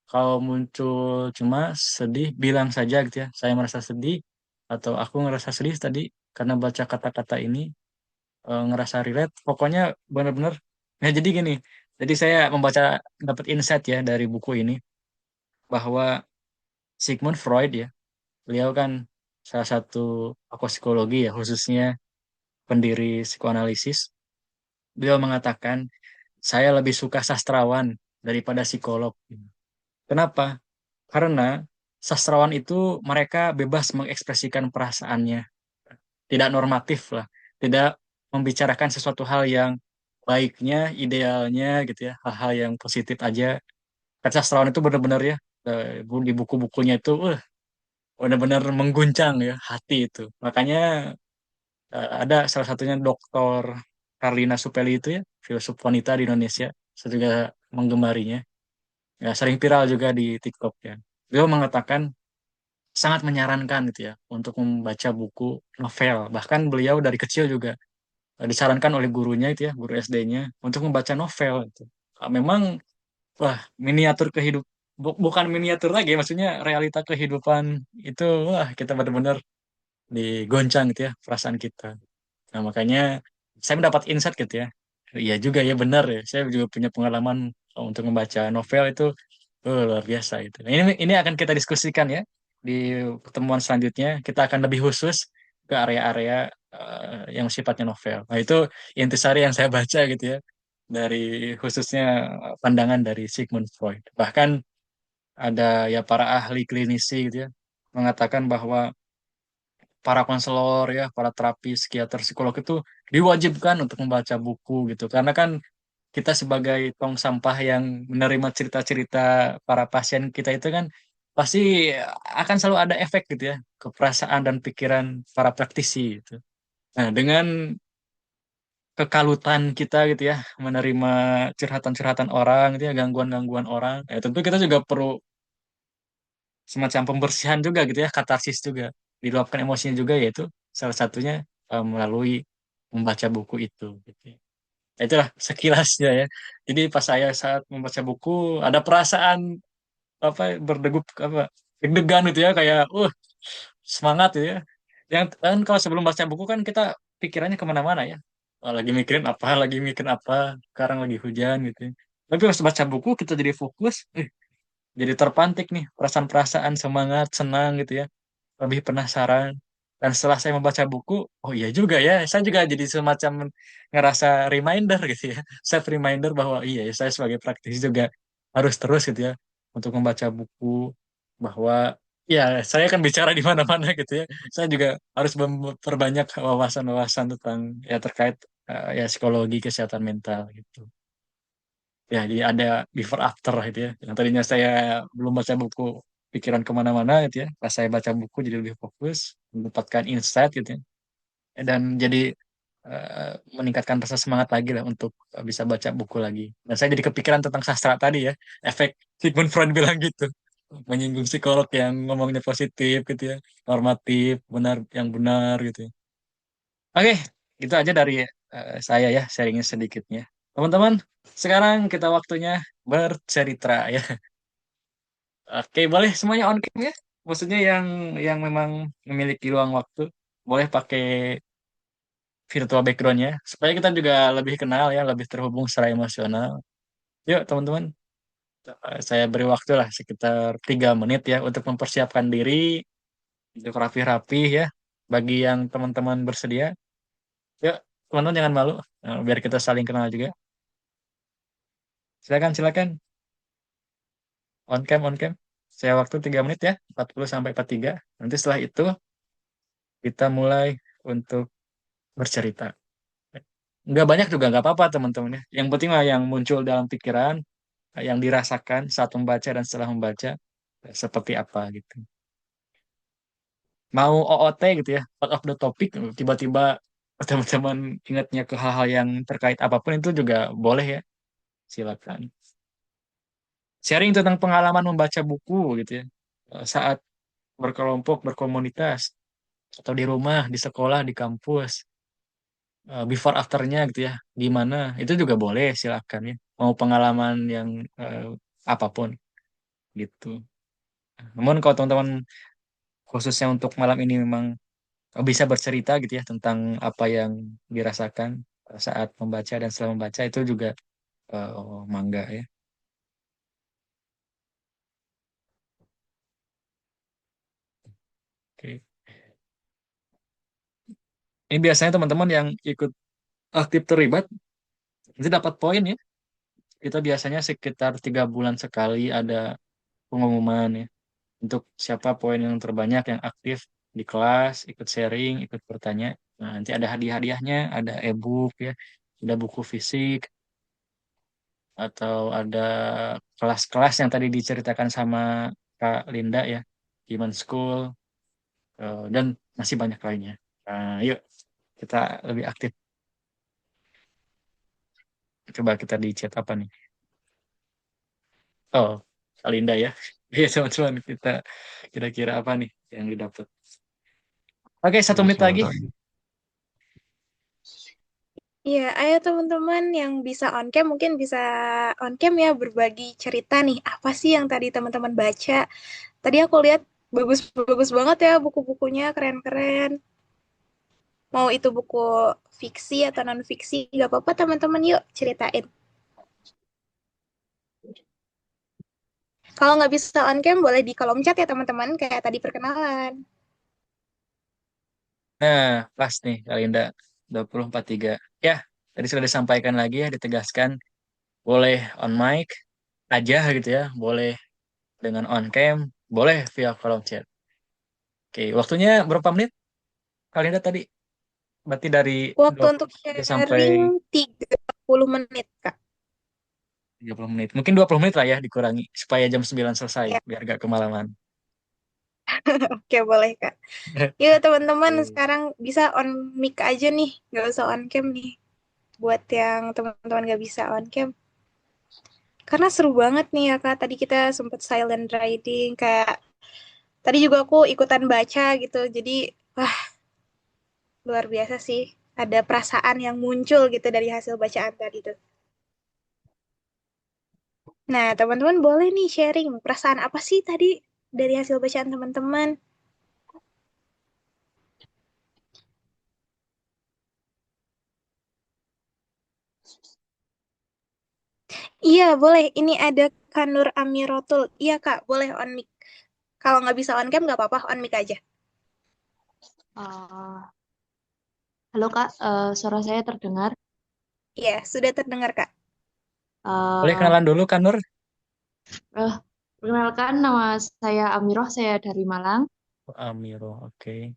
Kalau muncul cuma sedih, bilang saja gitu ya. Saya merasa sedih atau aku ngerasa sedih tadi karena baca kata-kata ini, ngerasa relate. Pokoknya benar-benar. Ya jadi gini. Jadi saya membaca dapat insight ya dari buku ini bahwa Sigmund Freud ya, beliau kan salah satu tokoh psikologi ya, khususnya pendiri psikoanalisis. Beliau mengatakan, saya lebih suka sastrawan daripada psikolog. Kenapa? Karena sastrawan itu mereka bebas mengekspresikan perasaannya, tidak normatif lah, tidak membicarakan sesuatu hal yang baiknya, idealnya gitu ya, hal-hal yang positif aja. Kan sastrawan itu benar-benar ya, di buku-bukunya itu, benar-benar mengguncang ya hati itu. Makanya ada salah satunya Dokter Karlina Supeli itu ya, filsuf wanita di Indonesia. Saya juga menggemarinya. Ya, sering viral juga di TikTok ya. Beliau mengatakan sangat menyarankan gitu ya untuk membaca buku novel. Bahkan beliau dari kecil juga disarankan oleh gurunya itu ya, guru SD-nya untuk membaca novel itu. Memang wah, miniatur kehidupan bukan miniatur lagi, maksudnya realita kehidupan itu wah kita benar-benar digoncang gitu ya perasaan kita. Nah, makanya saya mendapat insight gitu ya. Iya juga ya benar ya. Saya juga punya pengalaman untuk membaca novel itu luar biasa itu. Nah, ini akan kita diskusikan ya di pertemuan selanjutnya. Kita akan lebih khusus ke area-area yang sifatnya novel. Nah, itu intisari yang saya baca gitu ya dari khususnya pandangan dari Sigmund Freud. Bahkan ada ya para ahli klinisi gitu ya mengatakan bahwa para konselor ya, para terapis, psikiater, psikolog itu diwajibkan untuk membaca buku gitu. Karena kan kita sebagai tong sampah yang menerima cerita-cerita para pasien kita itu kan pasti akan selalu ada efek gitu ya ke perasaan dan pikiran para praktisi gitu. Nah, dengan kekalutan kita gitu ya menerima curhatan-curhatan orang gitu ya, gangguan-gangguan orang, ya tentu kita juga perlu semacam pembersihan juga gitu ya, katarsis juga, diluapkan emosinya juga yaitu salah satunya melalui membaca buku itu gitu. Ya. Nah, itulah sekilasnya ya. Jadi pas saya saat membaca buku ada perasaan apa berdegup apa deg-degan gitu ya kayak semangat gitu ya. Yang kan kalau sebelum baca buku kan kita pikirannya kemana-mana ya. Lagi mikirin apa, sekarang lagi hujan gitu. Ya. Tapi pas baca buku kita jadi fokus, jadi terpantik nih perasaan-perasaan semangat, senang gitu ya, lebih penasaran. Dan setelah saya membaca buku, oh iya juga ya, saya juga jadi semacam ngerasa reminder gitu ya, self reminder bahwa iya ya saya sebagai praktisi juga harus terus gitu ya untuk membaca buku bahwa ya saya kan bicara di mana-mana gitu ya, saya juga harus memperbanyak wawasan-wawasan tentang ya terkait ya psikologi kesehatan mental gitu. Ya, jadi ada before after gitu ya. Yang tadinya saya belum baca buku, pikiran kemana-mana gitu ya. Pas saya baca buku jadi lebih fokus, mendapatkan insight gitu ya. Dan jadi meningkatkan rasa semangat lagi lah untuk bisa baca buku lagi. Dan saya jadi kepikiran tentang sastra tadi ya. Efek Sigmund Freud bilang gitu. Menyinggung psikolog yang ngomongnya positif gitu ya. Normatif, benar, yang benar gitu ya. Oke, itu aja dari saya ya, sharingnya sedikitnya. Teman-teman, sekarang kita waktunya bercerita ya. Oke, boleh semuanya on cam ya. Maksudnya yang memang memiliki luang waktu, boleh pakai virtual backgroundnya, supaya kita juga lebih kenal ya, lebih terhubung secara emosional. Yuk, teman-teman. Saya beri waktu lah sekitar 3 menit ya untuk mempersiapkan diri, untuk rapi-rapi ya. Bagi yang teman-teman bersedia, yuk teman-teman jangan malu, biar kita saling kenal juga. Silakan, silakan. On cam, on cam. Saya waktu 3 menit ya, 40 sampai 43. Nanti setelah itu kita mulai untuk bercerita. Nggak banyak juga nggak apa-apa teman-teman ya. Yang penting lah yang muncul dalam pikiran, yang dirasakan saat membaca dan setelah membaca, seperti apa gitu. Mau OOT gitu ya, out of the topic, tiba-tiba teman-teman ingatnya ke hal-hal yang terkait apapun itu juga boleh ya, silakan. Sharing tentang pengalaman membaca buku gitu ya, saat berkelompok, berkomunitas, atau di rumah, di sekolah, di kampus, before afternya gitu ya, gimana, itu juga boleh, silakan ya. Mau pengalaman yang eh, apapun gitu. Namun kalau teman-teman khususnya untuk malam ini memang bisa bercerita gitu ya tentang apa yang dirasakan saat membaca dan setelah membaca itu juga mangga ya. Oke. Ini biasanya teman-teman yang ikut aktif terlibat itu dapat poin ya. Kita biasanya sekitar 3 bulan sekali ada pengumuman ya untuk siapa poin yang terbanyak yang aktif di kelas, ikut sharing, ikut bertanya. Nah, nanti ada hadiah-hadiahnya, ada e-book ya, ada buku fisik, atau ada kelas-kelas yang tadi diceritakan sama Kak Linda ya, Human School, dan masih banyak lainnya. Yuk, kita lebih aktif. Coba kita di chat apa nih? Oh, Kak Linda ya. Iya, teman-teman, kita kira-kira apa nih yang didapat? Oke, 1 menit lagi. Iya, ayo teman-teman yang bisa on cam mungkin bisa on cam ya berbagi cerita nih. Apa sih yang tadi teman-teman baca? Tadi aku lihat bagus-bagus banget ya buku-bukunya, keren-keren. Mau itu buku fiksi atau non-fiksi, gak apa-apa teman-teman yuk ceritain. Kalau nggak bisa on cam boleh di kolom chat ya teman-teman, kayak tadi perkenalan. Nah, pas nih, Kak Linda. 2043. Ya, tadi sudah disampaikan lagi ya, ditegaskan. Boleh on mic aja gitu ya. Boleh dengan on cam. Boleh via kolom chat. Oke, waktunya berapa menit? Kak Linda tadi? Berarti dari Waktu untuk 23 sampai sharing 30 menit, Kak. 30 menit. Mungkin 20 menit lah ya dikurangi. Supaya jam 9 selesai. Ya, Biar gak kemalaman. oke boleh, Kak. Yuk teman-teman Oke. sekarang bisa on mic aja nih, nggak usah on cam nih. Buat yang teman-teman nggak bisa on cam. Karena seru banget nih ya Kak, tadi kita sempat silent reading, kayak tadi juga aku ikutan baca gitu, jadi wah luar biasa sih. Ada perasaan yang muncul gitu dari hasil bacaan tadi tuh. Nah, teman-teman boleh nih sharing perasaan apa sih tadi dari hasil bacaan teman-teman? Iya, boleh. Ini ada Kanur Amirotul. Iya, Kak. Boleh on mic. Kalau nggak bisa on cam, nggak apa-apa. On mic aja. Eh, halo Kak, suara saya terdengar. Iya, sudah terdengar, Kak. Boleh Eh, kenalan dulu, Kak Nur? eh, Perkenalkan, nama saya Amiroh, saya dari Malang. Oh, Amiro, oke.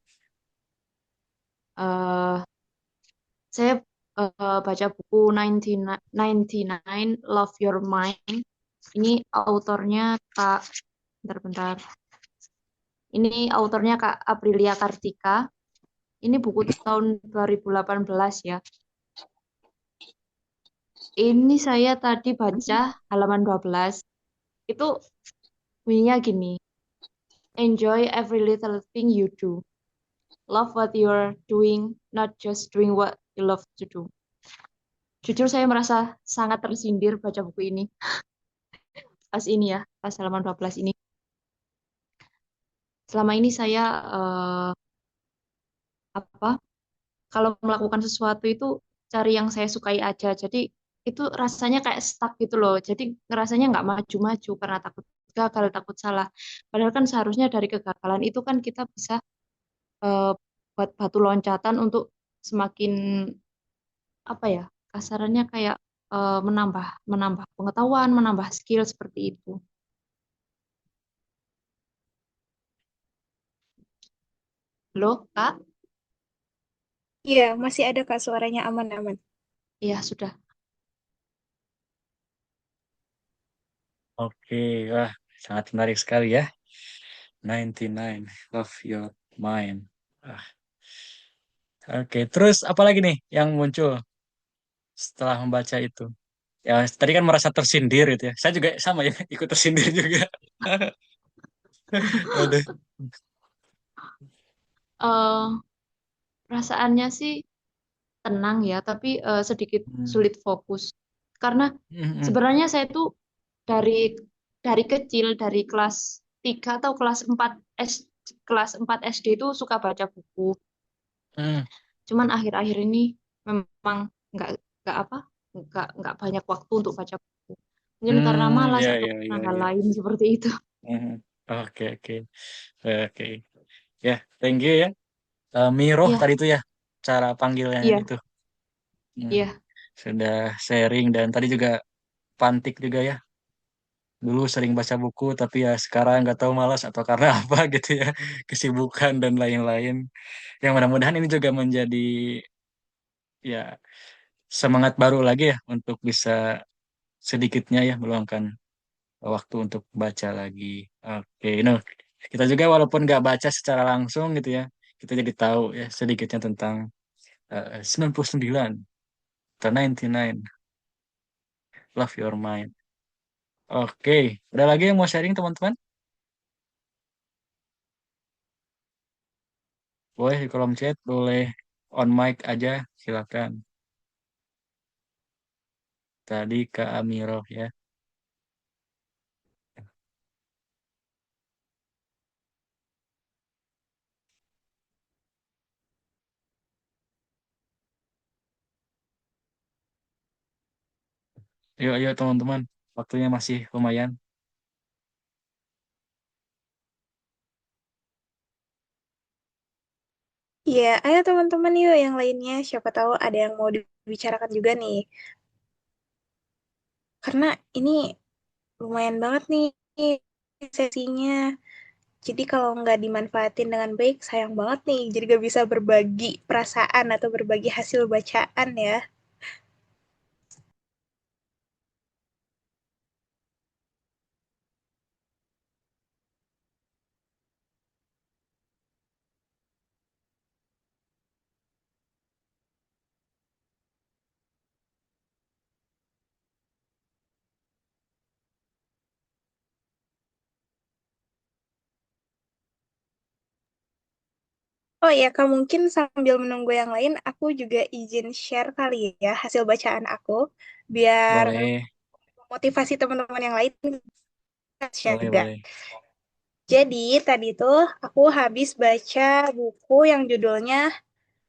Eh, saya baca buku 1999 Love Your Mind. Ini autornya Kak, bentar-bentar. Ini autornya Kak Aprilia Kartika. Ini buku tahun 2018 ya. Ini saya tadi baca halaman 12. Itu bunyinya gini. Enjoy every little thing you do. Love what you're doing, not just doing what you love to do. Jujur saya merasa sangat tersindir baca buku ini. Pas ini ya, pas halaman 12 ini. Selama ini saya apa? Kalau melakukan sesuatu itu cari yang saya sukai aja. Jadi itu rasanya kayak stuck gitu loh. Jadi ngerasanya nggak maju-maju karena takut gagal, takut salah. Padahal kan seharusnya dari kegagalan itu kan kita bisa eh, buat batu loncatan untuk semakin apa ya, kasarannya kayak menambah menambah pengetahuan, menambah skill seperti itu. Loh, Kak? Iya, masih ada Kak suaranya aman-aman. Iya, sudah. Oke, wah, sangat menarik sekali ya. 99, Love Your Mind. Ah, oke, terus apa lagi nih yang muncul setelah membaca itu? Ya, tadi kan merasa tersindir itu ya. Saya juga sama ya, ikut tersindir juga. Aduh. eh Perasaannya sih tenang ya, tapi sedikit Hmm. sulit fokus. Karena Hmm, sebenarnya saya tuh dari dari kecil, dari kelas 3 atau kelas 4 SD itu suka baca buku. hmm, Cuman akhir-akhir ini memang nggak nggak apa nggak banyak waktu untuk baca buku. Mungkin karena malas ya, atau ya, karena ya, hal ya. lain seperti itu. Hmm. Oke, oke, oke. Ya, thank you ya. Miroh Iya, tadi itu ya, cara panggilnya iya, itu. Hmm. iya. Sudah sharing dan tadi juga pantik juga ya. Dulu sering baca buku, tapi ya sekarang nggak tahu malas atau karena apa gitu ya, kesibukan dan lain-lain. Yang mudah-mudahan ini juga menjadi ya semangat baru lagi ya untuk bisa sedikitnya ya meluangkan waktu untuk baca lagi. Oke, kita juga walaupun nggak baca secara langsung gitu ya, kita jadi tahu ya sedikitnya tentang 99 atau 99 Love Your Mind. Oke, ada lagi yang mau sharing teman-teman? Boleh di kolom chat, boleh on mic aja, silakan. Tadi ke Amirov ya. Yuk, yuk teman-teman, waktunya masih lumayan. Iya, ayo teman-teman yuk yang lainnya. Siapa tahu ada yang mau dibicarakan juga nih. Karena ini lumayan banget nih sesinya. Jadi kalau nggak dimanfaatin dengan baik, sayang banget nih. Jadi gak bisa berbagi perasaan atau berbagi hasil bacaan ya. Oh ya, Kak, mungkin sambil menunggu yang lain, aku juga izin share kali ya hasil bacaan aku. Biar Boleh, motivasi teman-teman yang lain share boleh, juga. boleh. Jadi, tadi tuh aku habis baca buku yang judulnya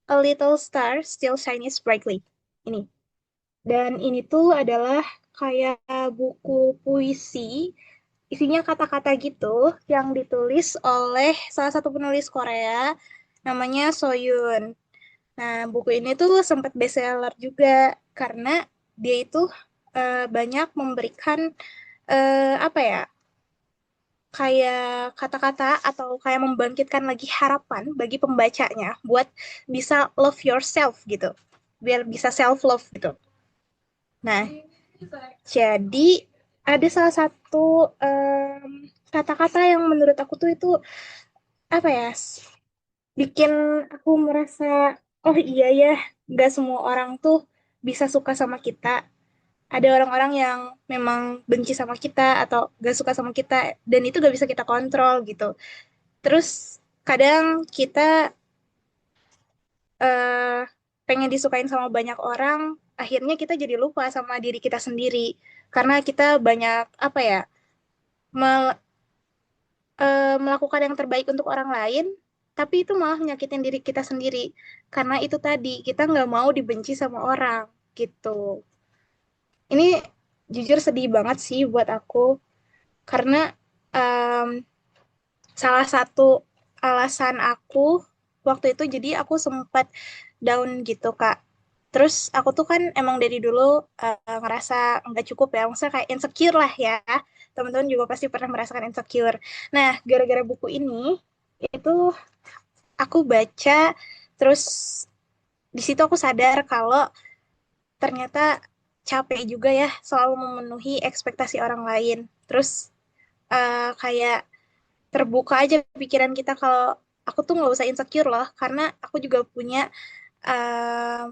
A Little Star Still Shines Brightly. Ini. Dan ini tuh adalah kayak buku puisi, isinya kata-kata gitu, yang ditulis oleh salah satu penulis Korea, namanya Soyun. Nah, buku ini tuh sempat bestseller juga, karena dia itu banyak memberikan apa ya, kayak kata-kata atau kayak membangkitkan lagi harapan bagi pembacanya buat bisa love yourself gitu, biar bisa self love gitu. Nah, jadi ada salah satu kata-kata yang menurut aku tuh itu apa ya, bikin aku merasa oh iya ya, nggak semua orang tuh bisa suka sama kita. Ada orang-orang yang memang benci sama kita atau gak suka sama kita, dan itu gak bisa kita kontrol gitu. Terus kadang kita eh, pengen disukain sama banyak orang, akhirnya kita jadi lupa sama diri kita sendiri karena kita banyak apa ya, me- melakukan yang terbaik untuk orang lain, tapi itu malah menyakitin diri kita sendiri karena itu tadi kita nggak mau dibenci sama orang gitu. jujur sedih banget sih buat aku karena um, salah satu alasan aku waktu itu jadi aku sempat down gitu Kak. Terus aku tuh kan emang dari dulu ngerasa nggak cukup ya, maksudnya kayak insecure lah ya. Teman-teman juga pasti pernah merasakan insecure. Nah, gara-gara buku ini itu aku baca terus di situ aku sadar kalau ternyata capek juga ya selalu memenuhi ekspektasi orang lain. Terus kayak terbuka aja pikiran kita kalau aku tuh nggak usah insecure loh karena aku juga punya uh,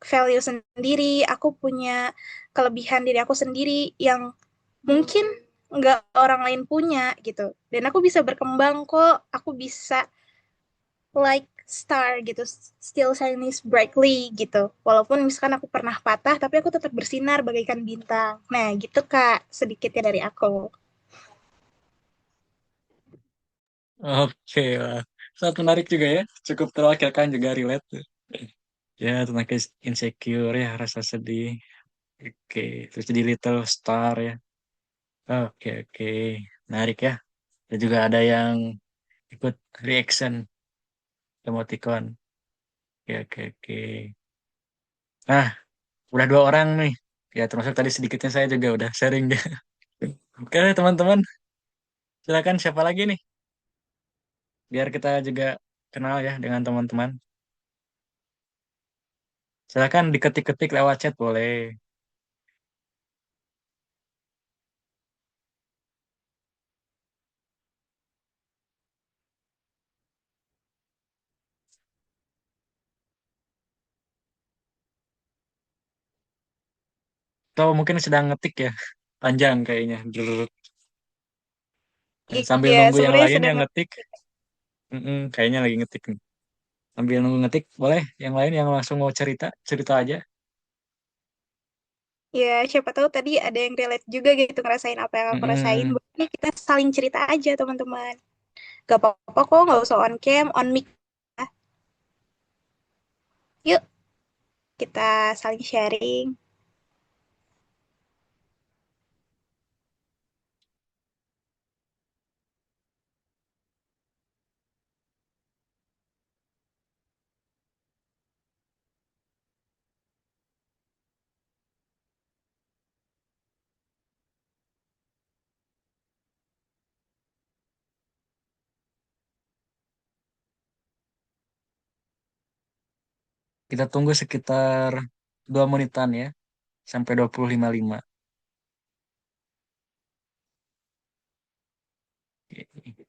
value sendiri, aku punya kelebihan diri aku sendiri yang mungkin nggak orang lain punya gitu. Dan aku bisa berkembang kok, aku bisa like star gitu, still shining brightly gitu. Walaupun misalkan aku pernah patah, tapi aku tetap bersinar bagaikan bintang. Nah gitu Kak, sedikitnya dari aku. Oke, wah. Sangat menarik juga ya. Cukup terwakilkan juga relate. Ya, tentang insecure ya, rasa sedih. Oke, terus jadi little star ya. Oke, oke. Menarik ya. Dan juga ada yang ikut reaction emoticon. Oke, oke, oke. Nah, udah dua orang nih. Ya, termasuk tadi sedikitnya saya juga udah sharing deh. Oke, teman-teman. Silakan siapa lagi nih? Biar kita juga kenal ya dengan teman-teman. Silakan diketik-ketik lewat chat boleh. Atau mungkin sedang ngetik ya. Panjang kayaknya. Sambil Iya, nunggu yang sebenarnya lain sedang yang ngetik. Kayaknya lagi ngetik nih. Sambil nunggu ngetik, boleh yang lain yang langsung mau cerita, cerita aja. ya siapa tahu tadi ada yang relate juga gitu ngerasain apa yang aku rasain. Mm-mm. Boleh kita saling cerita aja teman-teman. Gak apa-apa kok, nggak usah on cam, on mic. Yuk, kita saling sharing. Kita tunggu sekitar 2 menitan ya, sampai 25.5. Oke.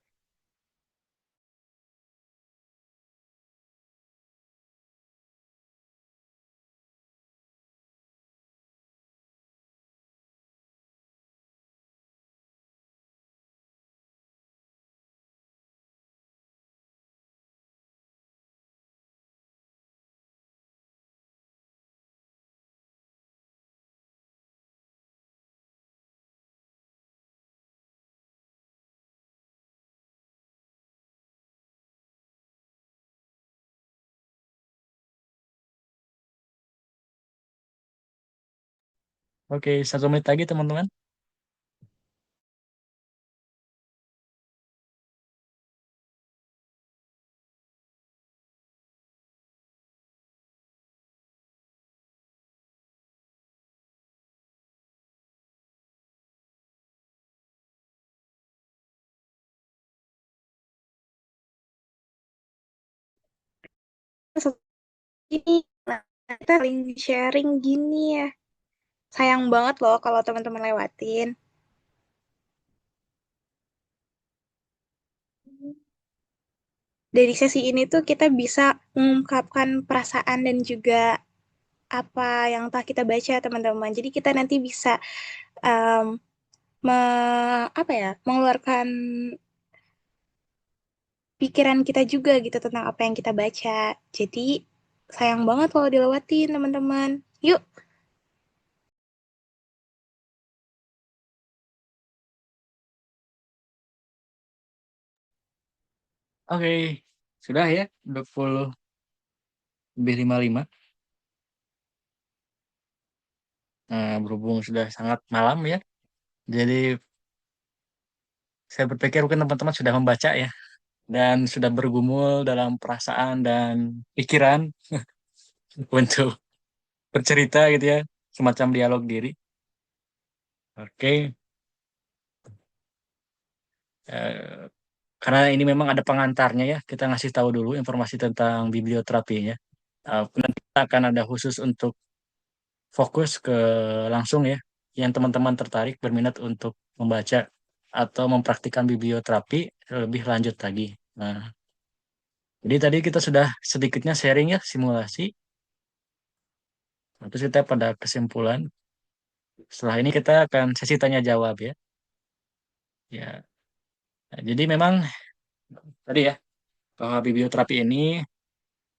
Oke, 1 menit lagi teman-teman. Ini, nah, kita saling sharing gini ya. Sayang banget loh kalau teman-teman lewatin. Dari sesi ini tuh kita bisa mengungkapkan perasaan dan juga apa yang telah kita baca teman-teman. Jadi kita nanti bisa um, apa ya, mengeluarkan pikiran kita juga gitu tentang apa yang kita baca. Jadi sayang banget kalau dilewatin teman-teman. Yuk, Oke, sudah ya, 20 lebih 55. Berhubung sudah sangat malam ya, jadi saya berpikir mungkin teman-teman sudah membaca ya dan sudah bergumul dalam perasaan dan pikiran untuk bercerita gitu ya, semacam dialog diri. Oke, eh, karena ini memang ada pengantarnya ya, kita ngasih tahu dulu informasi tentang biblioterapinya. Nanti kita akan ada khusus untuk fokus ke langsung ya, yang teman-teman tertarik berminat untuk membaca atau mempraktikkan biblioterapi lebih lanjut lagi. Nah, jadi tadi kita sudah sedikitnya sharing ya simulasi. Terus kita pada kesimpulan. Setelah ini kita akan sesi tanya jawab ya. Ya, nah, jadi memang tadi ya bahwa biblioterapi ini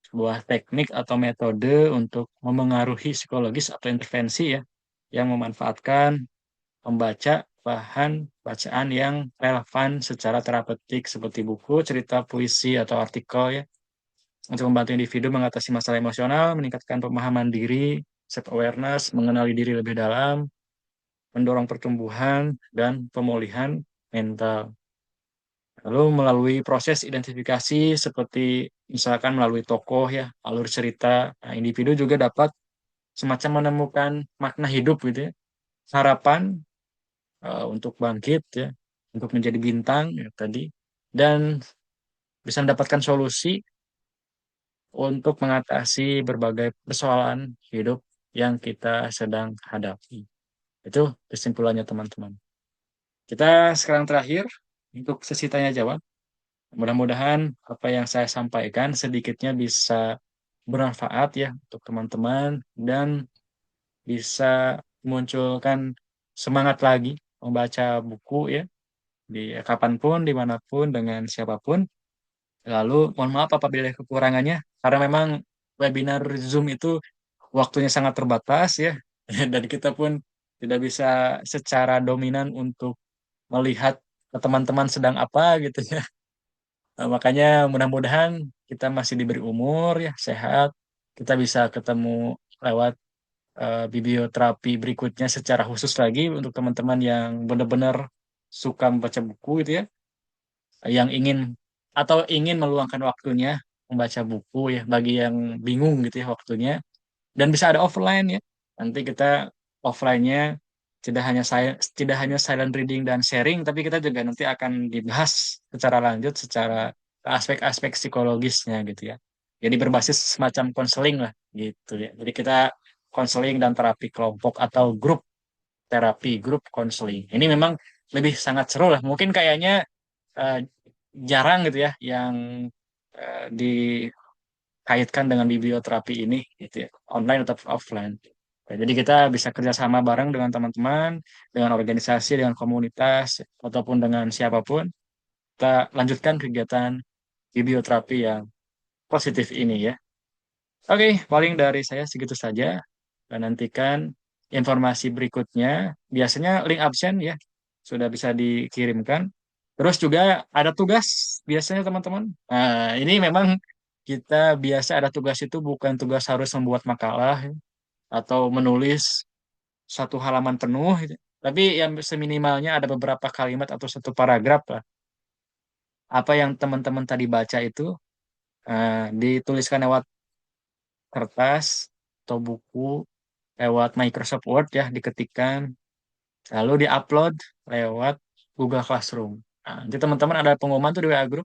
sebuah teknik atau metode untuk memengaruhi psikologis atau intervensi ya yang memanfaatkan membaca bahan bacaan yang relevan secara terapeutik seperti buku, cerita, puisi, atau artikel ya untuk membantu individu mengatasi masalah emosional, meningkatkan pemahaman diri, self awareness, mengenali diri lebih dalam, mendorong pertumbuhan dan pemulihan mental. Lalu melalui proses identifikasi seperti misalkan melalui tokoh ya, alur cerita, nah, individu juga dapat semacam menemukan makna hidup gitu ya, harapan untuk bangkit ya, untuk menjadi bintang ya, tadi, dan bisa mendapatkan solusi untuk mengatasi berbagai persoalan hidup yang kita sedang hadapi. Itu kesimpulannya teman-teman. Kita sekarang terakhir untuk sesi tanya jawab. Mudah-mudahan apa yang saya sampaikan sedikitnya bisa bermanfaat ya untuk teman-teman dan bisa munculkan semangat lagi membaca buku ya di kapanpun, dimanapun, dengan siapapun. Lalu mohon maaf apabila ada kekurangannya karena memang webinar Zoom itu waktunya sangat terbatas ya dan kita pun tidak bisa secara dominan untuk melihat teman-teman sedang apa gitu ya. Makanya mudah-mudahan kita masih diberi umur ya, sehat. Kita bisa ketemu lewat biblioterapi berikutnya secara khusus lagi untuk teman-teman yang benar-benar suka membaca buku gitu ya, yang ingin atau ingin meluangkan waktunya membaca buku ya, bagi yang bingung gitu ya waktunya. Dan bisa ada offline ya. Nanti kita offline-nya tidak hanya silent reading dan sharing, tapi kita juga nanti akan dibahas secara lanjut secara aspek-aspek psikologisnya gitu ya. Jadi berbasis semacam konseling lah gitu ya. Jadi kita konseling dan terapi kelompok atau grup terapi, grup konseling. Ini memang lebih sangat seru lah. Mungkin kayaknya eh, jarang gitu ya yang dikaitkan dengan biblioterapi ini gitu ya, online atau offline. Ya, jadi kita bisa kerjasama bareng dengan teman-teman, dengan organisasi, dengan komunitas, ataupun dengan siapapun. Kita lanjutkan kegiatan biblioterapi yang positif ini ya. Oke, paling dari saya segitu saja. Dan nantikan informasi berikutnya. Biasanya link absen ya sudah bisa dikirimkan. Terus juga ada tugas biasanya teman-teman. Nah, ini memang kita biasa ada tugas itu bukan tugas harus membuat makalah ya, atau menulis satu halaman penuh gitu. Tapi yang seminimalnya ada beberapa kalimat atau satu paragraf lah. Apa yang teman-teman tadi baca itu dituliskan lewat kertas atau buku, lewat Microsoft Word ya, diketikkan, lalu diupload lewat Google Classroom. Nah, nanti teman-teman ada pengumuman tuh di WA Group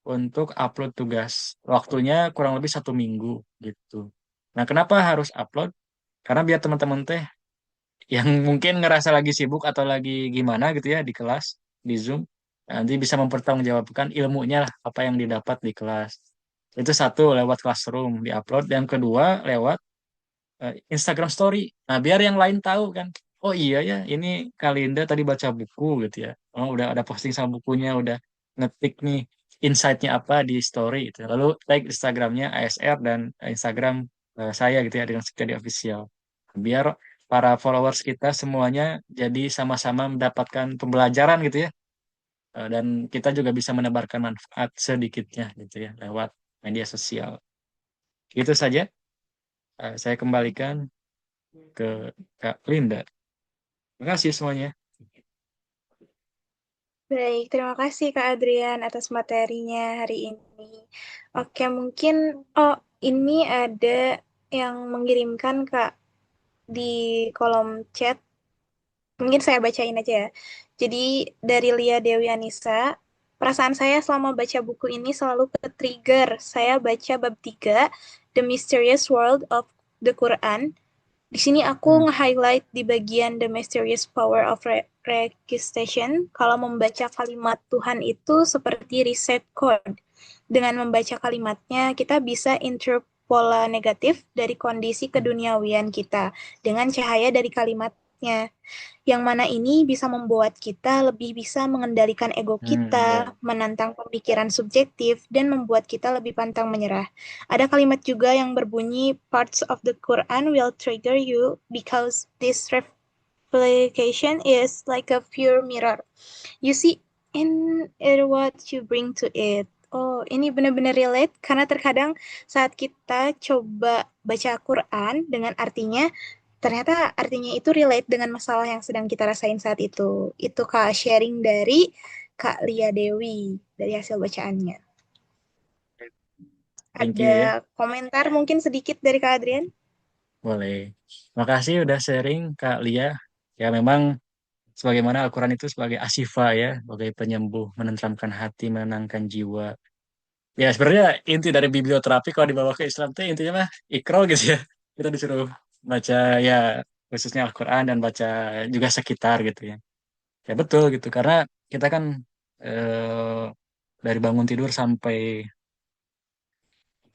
untuk upload tugas. Waktunya kurang lebih 1 minggu gitu. Nah, kenapa harus upload? Karena biar teman-teman teh yang mungkin ngerasa lagi sibuk atau lagi gimana gitu ya di kelas, di Zoom, nanti bisa mempertanggungjawabkan ilmunya lah, apa yang didapat di kelas. Itu satu lewat Classroom diupload, dan kedua lewat Instagram Story. Nah, biar yang lain tahu kan. Oh iya ya, ini Kalinda tadi baca buku gitu ya. Oh, udah ada posting sama bukunya, udah ngetik nih insight-nya apa di story gitu. Lalu tag Instagramnya ASR dan Instagram saya gitu ya dengan Sekadi Official. Biar para followers kita semuanya jadi sama-sama mendapatkan pembelajaran gitu ya. Dan kita juga bisa menebarkan manfaat sedikitnya gitu ya lewat media sosial. Itu saja. Saya kembalikan ke Kak Linda. Terima kasih semuanya. Baik, terima kasih Kak Adrian atas materinya hari ini. Oke, mungkin ini ada yang mengirimkan Kak di kolom chat. Mungkin saya bacain aja ya. Jadi dari Lia Dewi Anissa, perasaan saya selama baca buku ini selalu ke-trigger. Saya baca bab 3, The Mysterious World of the Quran. Di sini Hmm. aku nge-highlight di bagian The Mysterious Power of Recitation. Kalau membaca kalimat Tuhan itu seperti reset code. Dengan membaca kalimatnya, kita bisa interpola negatif dari kondisi keduniawian kita dengan cahaya dari kalimatnya. Yang mana ini bisa membuat kita lebih bisa mengendalikan ego Ya. kita, menantang pemikiran subjektif, dan membuat kita lebih pantang menyerah. Ada kalimat juga yang berbunyi, parts of the Quran will trigger you because this replication is like a pure mirror. You see in it what you bring to it. Oh, ini benar-benar relate karena terkadang saat kita coba baca Quran dengan artinya, ternyata artinya itu relate dengan masalah yang sedang kita rasain saat itu. Itu Kak sharing dari Kak Lia Dewi dari hasil bacaannya. Thank you Ada ya. komentar mungkin sedikit dari Kak Adrian? Boleh. Makasih udah sharing Kak Lia. Ya memang sebagaimana Al-Quran itu sebagai asyifa ya, sebagai penyembuh, menenteramkan hati, menenangkan jiwa. Ya sebenarnya inti dari biblioterapi kalau dibawa ke Islam itu intinya mah ikro gitu ya. Kita disuruh baca ya khususnya Al-Quran dan baca juga sekitar gitu ya. Ya betul gitu karena kita kan eh, dari bangun tidur sampai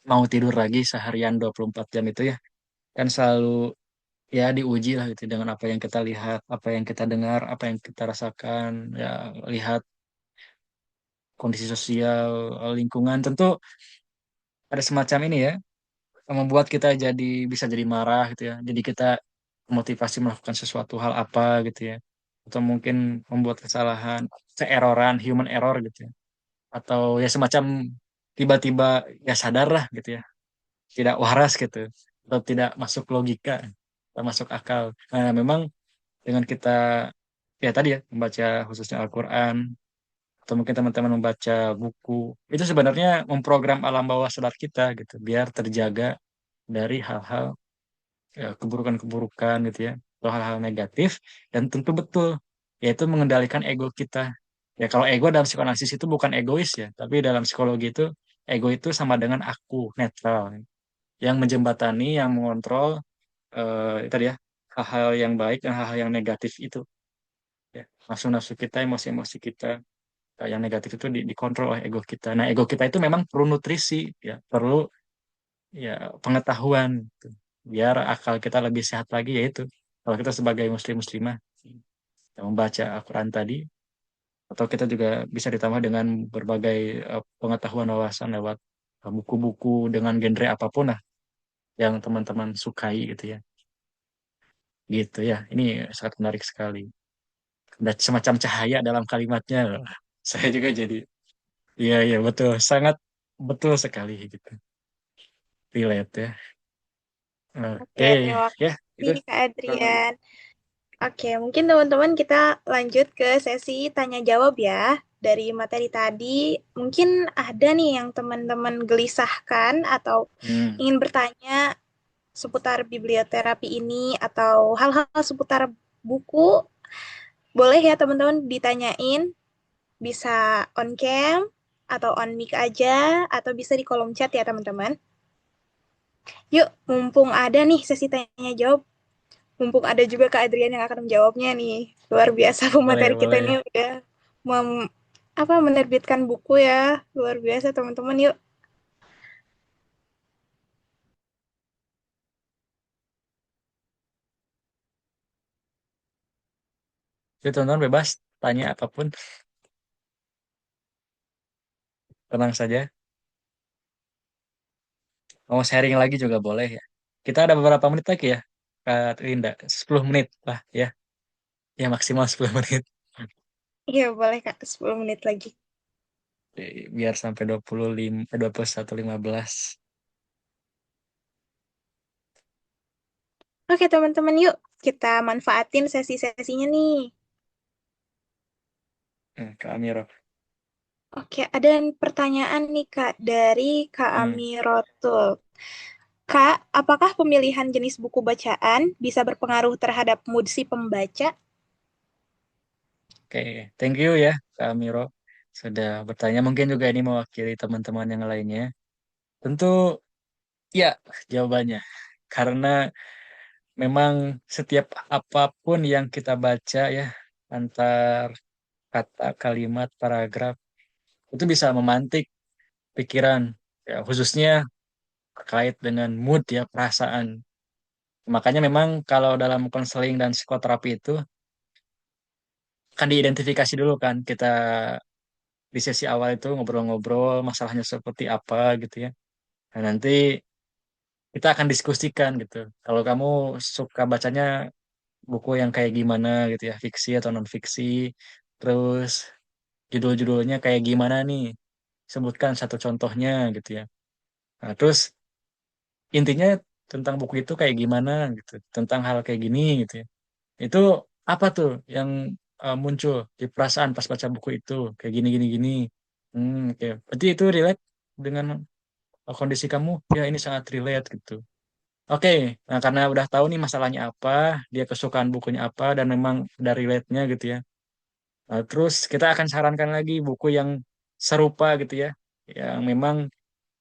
mau tidur lagi seharian 24 jam itu ya kan selalu ya diuji lah gitu dengan apa yang kita lihat, apa yang kita dengar, apa yang kita rasakan, ya lihat kondisi sosial, lingkungan tentu ada semacam ini ya membuat kita jadi bisa jadi marah gitu ya. Jadi kita motivasi melakukan sesuatu hal apa gitu ya. Atau mungkin membuat kesalahan, keeroran, human error gitu ya. Atau ya semacam tiba-tiba ya sadar lah gitu ya. Tidak waras gitu. Atau tidak masuk logika, tidak masuk akal. Nah, memang dengan kita ya tadi ya membaca khususnya Al-Quran atau mungkin teman-teman membaca buku itu sebenarnya memprogram alam bawah sadar kita gitu biar terjaga dari hal-hal ya, keburukan-keburukan gitu ya atau hal-hal negatif dan tentu betul yaitu mengendalikan ego kita ya kalau ego dalam psikoanalisis itu bukan egois ya tapi dalam psikologi itu ego itu sama dengan aku netral yang menjembatani yang mengontrol tadi ya hal-hal yang baik dan hal-hal yang negatif itu ya nafsu-nafsu kita emosi-emosi kita yang negatif itu dikontrol oleh ego kita nah ego kita itu memang perlu nutrisi ya perlu ya pengetahuan gitu. Biar akal kita lebih sehat lagi yaitu kalau kita sebagai muslim muslimah yang membaca Al-Quran tadi atau kita juga bisa ditambah dengan berbagai pengetahuan wawasan lewat buku-buku dengan genre apapun lah yang teman-teman sukai gitu ya gitu ya ini sangat menarik sekali dan semacam cahaya dalam kalimatnya saya juga jadi iya iya betul sangat betul sekali gitu relate ya Oke, oke terima ya kasih itu Kak kurang lebih. Adrian. Oke, mungkin teman-teman kita lanjut ke sesi tanya jawab ya. Dari materi tadi, mungkin ada nih yang teman-teman gelisahkan atau Hmm. ingin bertanya seputar biblioterapi ini atau hal-hal seputar buku. Boleh ya teman-teman ditanyain, bisa on cam atau on mic aja, atau bisa di kolom chat ya teman-teman. Yuk, mumpung ada nih sesi tanya jawab, mumpung ada juga Kak Adrian yang akan menjawabnya nih. Luar biasa Boleh, pemateri kita boleh. ini udah mem- menerbitkan buku ya. Luar biasa teman-teman. Yuk. Jadi teman-teman bebas tanya apapun, tenang saja. Mau sharing lagi juga boleh ya. Kita ada beberapa menit lagi ya, Kak Linda. 10 menit lah ya. Ya maksimal 10 menit. Iya boleh Kak, 10 menit lagi. Biar sampai 25, 21.15. Oke, teman-teman, yuk kita manfaatin sesi-sesinya nih. Kak Amiro. Oke, ada pertanyaan nih, Kak, dari Kak Hmm, Amirotul. Kak, apakah pemilihan jenis buku bacaan bisa berpengaruh terhadap mood si pembaca? oke, thank you ya Kak Amiro sudah bertanya. Mungkin juga ini mewakili teman-teman yang lainnya. Tentu ya jawabannya. Karena memang setiap apapun yang kita baca ya, antar kata, kalimat, paragraf, itu bisa memantik pikiran, ya, khususnya terkait dengan mood ya, perasaan. Makanya memang kalau dalam konseling dan psikoterapi itu kan diidentifikasi dulu kan, kita di sesi awal itu ngobrol-ngobrol masalahnya seperti apa gitu ya. Nah, nanti kita akan diskusikan gitu. Kalau kamu suka bacanya buku yang kayak gimana gitu ya, fiksi atau non fiksi, terus judul-judulnya kayak gimana nih, sebutkan satu contohnya gitu ya. Nah, terus intinya tentang buku itu kayak gimana gitu, tentang hal kayak gini gitu ya. Itu apa tuh yang muncul di perasaan pas baca buku itu kayak gini gini gini. Oke. Berarti itu relate dengan kondisi kamu? Ya ini sangat relate gitu. Oke, nah karena udah tahu nih masalahnya apa, dia kesukaan bukunya apa, dan memang udah relate-nya gitu ya. Nah, terus kita akan sarankan lagi buku yang serupa gitu ya, yang memang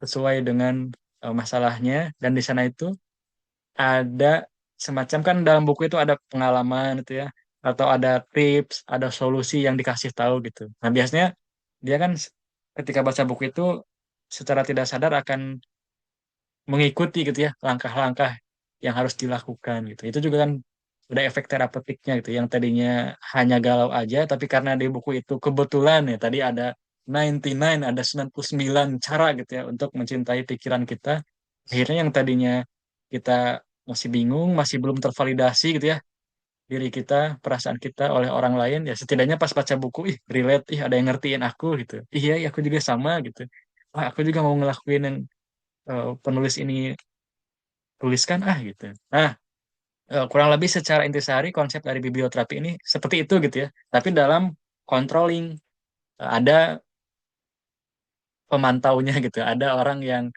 sesuai dengan masalahnya, dan di sana itu ada semacam kan dalam buku itu ada pengalaman gitu ya, atau ada tips, ada solusi yang dikasih tahu gitu. Nah, biasanya dia kan ketika baca buku itu secara tidak sadar akan mengikuti gitu ya langkah-langkah yang harus dilakukan gitu. Itu juga kan udah efek terapeutiknya gitu. Yang tadinya hanya galau aja, tapi karena di buku itu kebetulan ya tadi ada 99, ada 99 cara gitu ya untuk mencintai pikiran kita. Akhirnya yang tadinya kita masih bingung, masih belum tervalidasi gitu ya diri kita, perasaan kita oleh orang lain, ya setidaknya pas baca buku, ih relate, ih ada yang ngertiin aku gitu. Iya, iya, aku juga sama gitu. Wah, aku juga mau ngelakuin yang penulis ini tuliskan gitu. Nah, kurang lebih secara intisari konsep dari biblioterapi ini seperti itu gitu ya. Tapi dalam controlling ada pemantaunya gitu. Ada orang yang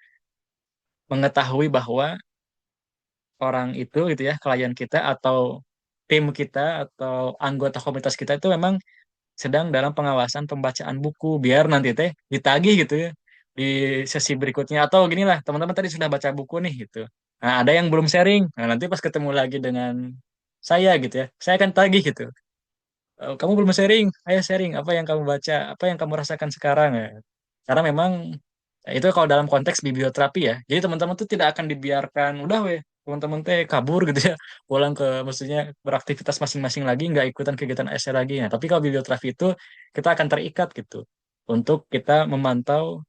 mengetahui bahwa orang itu gitu ya, klien kita atau tim kita atau anggota komunitas kita itu memang sedang dalam pengawasan pembacaan buku biar nanti teh ditagih gitu ya di sesi berikutnya atau gini lah teman-teman tadi sudah baca buku nih gitu. Nah, ada yang belum sharing. Nah, nanti pas ketemu lagi dengan saya gitu ya, saya akan tagih gitu. Kamu belum sharing, ayo sharing apa yang kamu baca, apa yang kamu rasakan sekarang ya. Karena memang itu kalau dalam konteks biblioterapi ya. Jadi teman-teman tuh tidak akan dibiarkan udah weh teman-teman teh kabur gitu ya, pulang ke maksudnya beraktivitas masing-masing lagi, nggak ikutan kegiatan SR lagi ya. Tapi kalau biblioterapi itu kita akan terikat gitu untuk kita memantau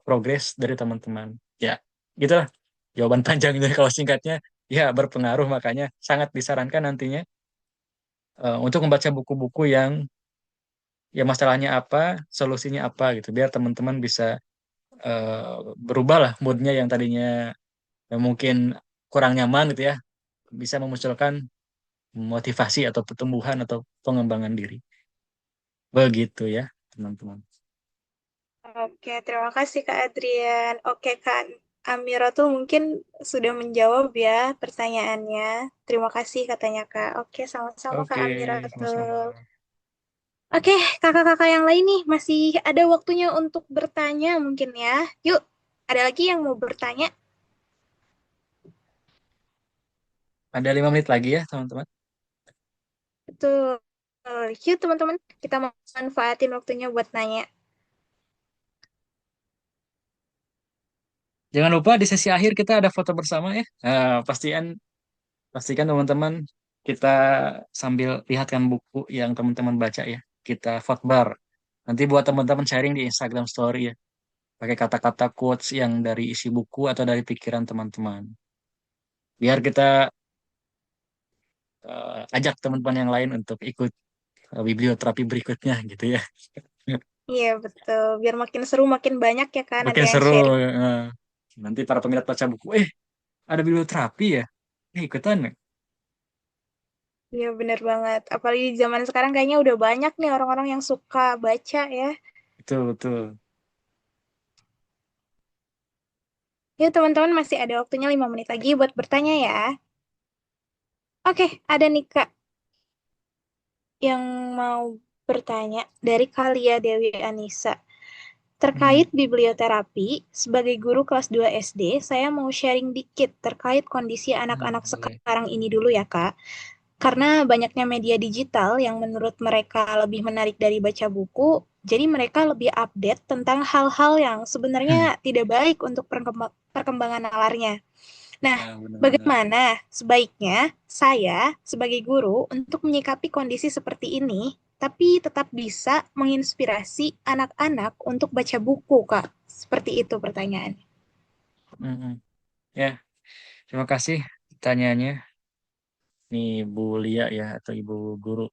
progres dari teman-teman. Ya, gitulah jawaban panjangnya kalau singkatnya ya berpengaruh makanya sangat disarankan nantinya untuk membaca buku-buku yang ya masalahnya apa, solusinya apa gitu, biar teman-teman bisa berubah lah moodnya yang tadinya yang mungkin kurang nyaman gitu ya, bisa memunculkan motivasi atau pertumbuhan atau pengembangan diri. Begitu ya, teman-teman. Oke, terima kasih Kak Adrian. Oke, Kak Amira tuh mungkin sudah menjawab ya pertanyaannya. Terima kasih katanya Kak. Oke, sama-sama Kak Oke, Amira sama-sama. tuh. Oke, kakak-kakak yang lain nih masih ada waktunya untuk bertanya mungkin ya. Yuk, ada lagi yang mau bertanya? Ada 5 menit lagi ya, teman-teman. Betul. Yuk teman-teman, kita manfaatin waktunya buat nanya. Jangan lupa di sesi akhir kita ada foto bersama ya. Pastikan teman-teman kita sambil lihatkan buku yang teman-teman baca ya. Kita vote bar. Nanti buat teman-teman sharing di Instagram Story ya. Pakai kata-kata quotes yang dari isi buku atau dari pikiran teman-teman. Biar kita ajak teman-teman yang lain untuk ikut biblioterapi berikutnya gitu ya. Iya betul, biar makin seru makin banyak ya kan nanti Makin yang seru. sharing. Nanti para peminat baca buku, ada biblioterapi ya? Ikutan nggak? Iya bener banget. Apalagi di zaman sekarang kayaknya udah banyak nih orang-orang yang suka baca ya. Betul, betul. Ya teman-teman masih ada waktunya 5 menit lagi buat bertanya ya. Oke, ada nih Kak yang mau bertanya dari Kalia Dewi Anissa. Hmm, Terkait biblioterapi, sebagai guru kelas 2 SD, saya mau sharing dikit terkait kondisi anak-anak boleh. sekarang ini dulu ya Kak. Karena banyaknya media digital yang menurut mereka lebih menarik dari baca buku, jadi mereka lebih update tentang hal-hal yang sebenarnya tidak baik untuk perkembangan nalarnya. Nah, Ya, benar-benar. bagaimana sebaiknya saya sebagai guru untuk menyikapi kondisi seperti ini, tapi tetap bisa menginspirasi anak-anak untuk baca buku, Kak? Seperti itu pertanyaannya. Mm-mm. Ya, terima kasih pertanyaannya. Nih Bu Lia ya atau Ibu Guru.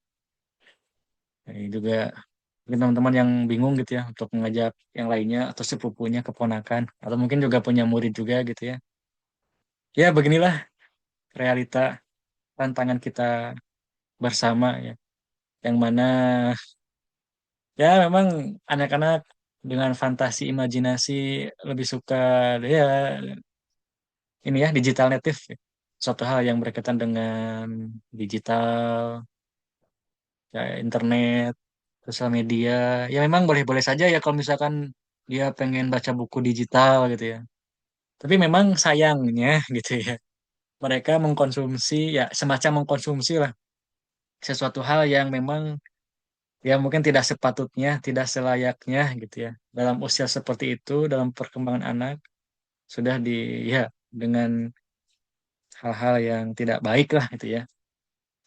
Ini juga mungkin teman-teman yang bingung gitu ya untuk mengajak yang lainnya atau sepupunya, keponakan, atau mungkin juga punya murid juga gitu ya. Ya, beginilah realita tantangan kita bersama ya. Yang mana ya memang anak-anak dengan fantasi imajinasi lebih suka ya ini ya digital native ya. Suatu hal yang berkaitan dengan digital, ya internet, sosial media. Ya memang boleh-boleh saja ya kalau misalkan dia pengen baca buku digital gitu ya. Tapi memang sayangnya gitu ya. Mereka mengkonsumsi ya semacam mengkonsumsi lah sesuatu hal yang memang ya mungkin tidak sepatutnya, tidak selayaknya gitu ya. Dalam usia seperti itu, dalam perkembangan anak sudah di ya dengan hal-hal yang tidak baik lah gitu ya.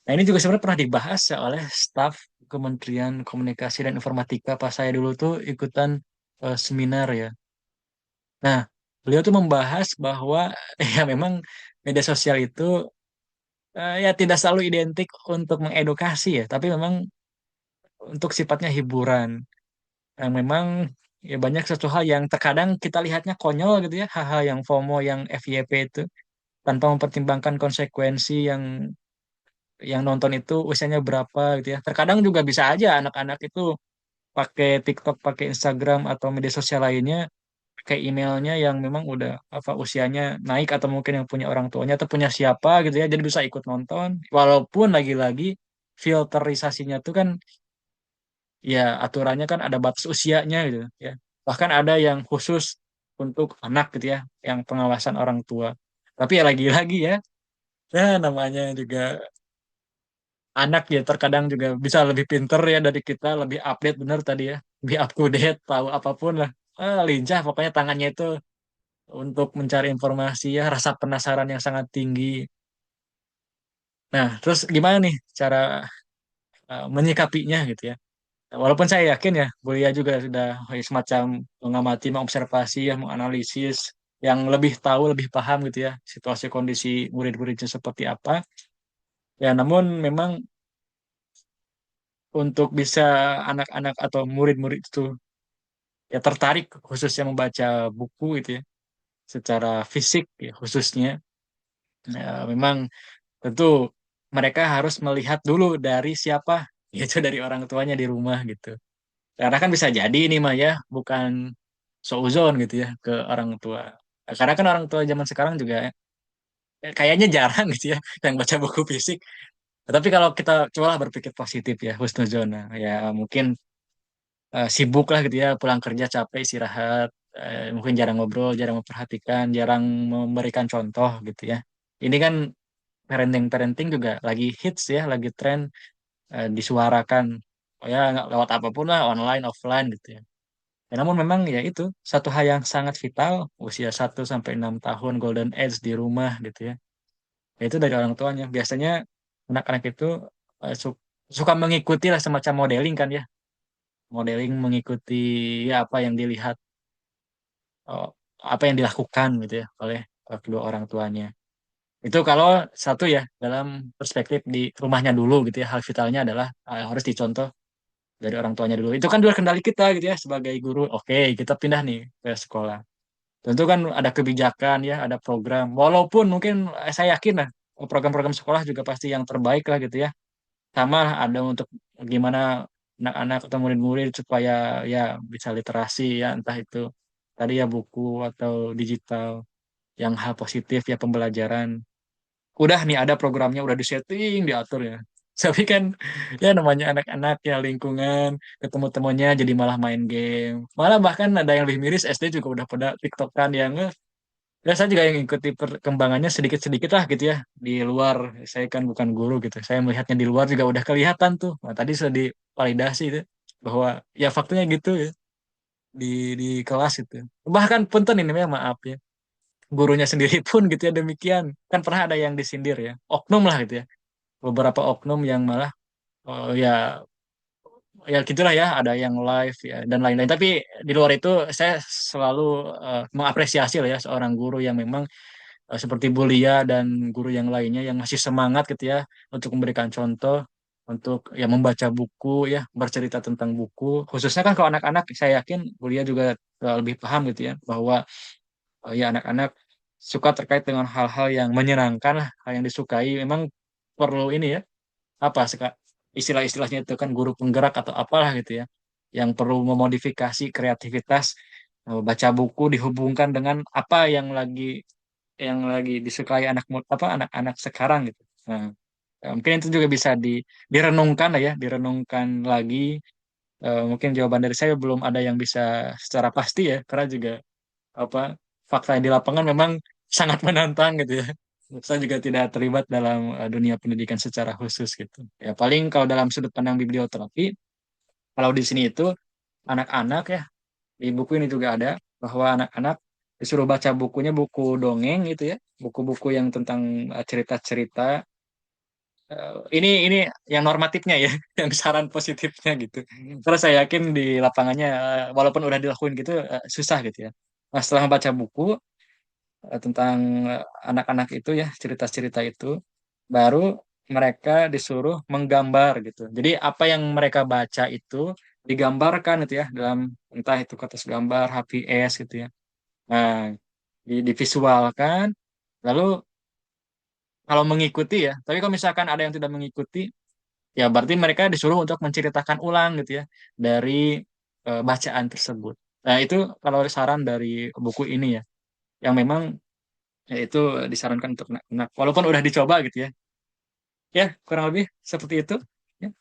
Nah ini juga sebenarnya pernah dibahas ya oleh staf Kementerian Komunikasi dan Informatika pas saya dulu tuh ikutan seminar ya. Nah beliau tuh membahas bahwa ya memang media sosial itu ya tidak selalu identik untuk mengedukasi ya, tapi memang untuk sifatnya hiburan. Yang memang ya banyak sesuatu hal yang terkadang kita lihatnya konyol gitu ya, hal-hal yang FOMO, yang FYP itu tanpa mempertimbangkan konsekuensi yang nonton itu usianya berapa gitu ya. Terkadang juga bisa aja anak-anak itu pakai TikTok, pakai Instagram atau media sosial lainnya, pakai emailnya yang memang udah apa usianya naik atau mungkin yang punya orang tuanya atau punya siapa gitu ya, jadi bisa ikut nonton. Walaupun lagi-lagi filterisasinya tuh kan ya aturannya kan ada batas usianya gitu ya. Bahkan ada yang khusus untuk anak gitu ya, yang pengawasan orang tua. Tapi ya lagi-lagi ya, ya namanya juga anak ya terkadang juga bisa lebih pinter ya dari kita, lebih update bener tadi ya, lebih up to date, tahu apapun lah. Lincah pokoknya tangannya itu untuk mencari informasi ya, rasa penasaran yang sangat tinggi. Nah, terus gimana nih cara menyikapinya gitu ya? Walaupun saya yakin ya, Bulia juga sudah semacam mengamati, mengobservasi, ya, menganalisis, yang lebih tahu, lebih paham gitu ya, situasi kondisi murid-muridnya seperti apa. Ya, namun memang untuk bisa anak-anak atau murid-murid itu ya tertarik khususnya membaca buku itu ya, secara fisik ya, khususnya, ya, memang tentu mereka harus melihat dulu dari siapa, yaitu dari orang tuanya di rumah gitu. Karena kan bisa jadi ini mah ya, bukan seuzon gitu ya ke orang tua. Karena kan orang tua zaman sekarang juga kayaknya jarang gitu ya yang baca buku fisik. Tapi kalau kita cobalah berpikir positif ya, husnuzon. Nah, ya mungkin sibuk lah gitu ya, pulang kerja capek istirahat, mungkin jarang ngobrol, jarang memperhatikan, jarang memberikan contoh gitu ya. Ini kan parenting juga lagi hits ya, lagi tren disuarakan. Oh ya, nggak lewat apapun lah, online, offline gitu ya. Ya, namun memang ya itu satu hal yang sangat vital usia 1 sampai 6 tahun golden age di rumah gitu ya. Ya, itu dari orang tuanya. Biasanya anak-anak itu suka mengikuti lah semacam modeling kan ya. Modeling mengikuti ya apa yang dilihat, oh, apa yang dilakukan gitu ya oleh kedua orang tuanya. Itu kalau satu ya dalam perspektif di rumahnya dulu gitu ya. Hal vitalnya adalah harus dicontoh dari orang tuanya dulu. Itu kan dua kendali kita gitu ya sebagai guru. Oke, kita pindah nih ke sekolah. Tentu kan ada kebijakan ya, ada program. Walaupun mungkin saya yakin lah program-program sekolah juga pasti yang terbaik lah gitu ya. Sama ada untuk gimana anak-anak atau murid-murid supaya ya bisa literasi ya, entah itu tadi ya buku atau digital yang hal positif ya pembelajaran. Udah nih ada programnya udah disetting diatur ya. Tapi kan ya namanya anak-anak ya lingkungan ketemu temennya jadi malah main game. Malah bahkan ada yang lebih miris SD juga udah pada TikTokan yang ya saya juga yang ikuti perkembangannya sedikit-sedikit lah gitu ya di luar. Saya kan bukan guru gitu. Saya melihatnya di luar juga udah kelihatan tuh. Nah, tadi sudah divalidasi itu bahwa ya faktanya gitu ya di di kelas itu. Bahkan punten ini ya maaf ya gurunya sendiri pun gitu ya demikian. Kan pernah ada yang disindir ya. Oknum lah gitu ya. Beberapa oknum yang malah ya ya gitulah ya ada yang live ya dan lain-lain. Tapi di luar itu saya selalu mengapresiasi lah ya seorang guru yang memang seperti Bulia dan guru yang lainnya yang masih semangat gitu ya untuk memberikan contoh untuk ya membaca buku ya bercerita tentang buku khususnya kan kalau anak-anak saya yakin Bulia juga lebih paham gitu ya bahwa ya anak-anak suka terkait dengan hal-hal yang menyenangkan lah hal yang disukai memang perlu ini ya apa istilah-istilahnya itu kan guru penggerak atau apalah gitu ya yang perlu memodifikasi kreativitas baca buku dihubungkan dengan apa yang lagi disukai anak-anak sekarang gitu. Nah, mungkin itu juga bisa direnungkan lah ya, direnungkan lagi. Mungkin jawaban dari saya belum ada yang bisa secara pasti ya, karena juga apa fakta yang di lapangan memang sangat menantang gitu ya. Saya juga tidak terlibat dalam dunia pendidikan secara khusus gitu. Ya paling kalau dalam sudut pandang biblioterapi, kalau di sini itu anak-anak ya di buku ini juga ada bahwa anak-anak disuruh baca bukunya buku dongeng gitu ya, buku-buku yang tentang cerita-cerita. Ini yang normatifnya ya, yang saran positifnya gitu. Terus saya yakin di lapangannya walaupun udah dilakuin gitu susah gitu ya. Nah, setelah membaca buku tentang anak-anak itu ya, cerita-cerita itu, baru mereka disuruh menggambar gitu. Jadi apa yang mereka baca itu digambarkan gitu ya dalam entah itu kertas gambar, HPS gitu ya. Nah, divisualkan, lalu kalau mengikuti ya, tapi kalau misalkan ada yang tidak mengikuti, ya berarti mereka disuruh untuk menceritakan ulang gitu ya dari bacaan tersebut. Nah, itu kalau saran dari buku ini ya, yang memang ya, itu disarankan untuk anak-anak, walaupun udah dicoba gitu ya. Ya, kurang lebih seperti itu. Ya.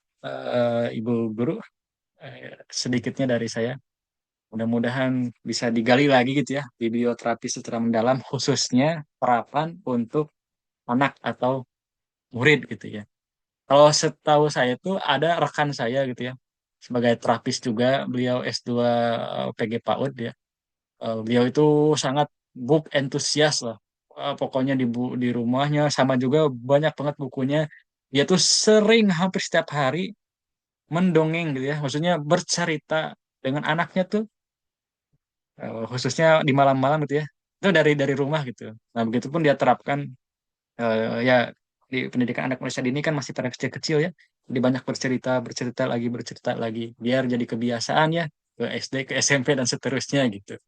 Ibu Guru, sedikitnya dari saya. Mudah-mudahan bisa digali lagi gitu ya, biblioterapi secara mendalam, khususnya terapan untuk anak atau murid gitu ya. Kalau setahu saya tuh ada rekan saya gitu ya, sebagai terapis juga, beliau S2 PG PAUD ya. Beliau itu sangat book entusias lah. Pokoknya di rumahnya sama juga banyak banget bukunya. Dia tuh sering hampir setiap hari mendongeng gitu ya, maksudnya bercerita dengan anaknya tuh khususnya di malam-malam gitu ya. Itu dari rumah gitu. Nah, begitupun dia terapkan ya di pendidikan anak Indonesia ini kan masih pada kecil-kecil ya. Jadi banyak bercerita lagi, biar jadi kebiasaan ya ke SD, ke SMP dan seterusnya gitu.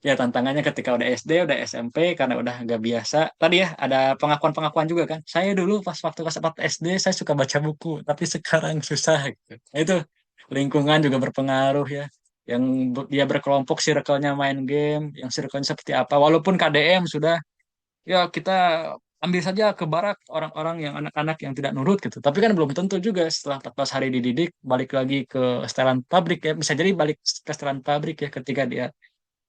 Ya tantangannya ketika udah SD, udah SMP karena udah nggak biasa. Tadi ya ada pengakuan-pengakuan juga kan. Saya dulu pas waktu kelas 4 SD saya suka baca buku, tapi sekarang susah gitu. Nah, itu lingkungan juga berpengaruh ya. Yang dia berkelompok circle-nya main game, yang circle-nya seperti apa. Walaupun KDM sudah ya kita ambil saja ke barak orang-orang yang anak-anak yang tidak nurut gitu. Tapi kan belum tentu juga setelah 14 hari dididik balik lagi ke setelan pabrik ya. Bisa jadi balik ke setelan pabrik ya ketika dia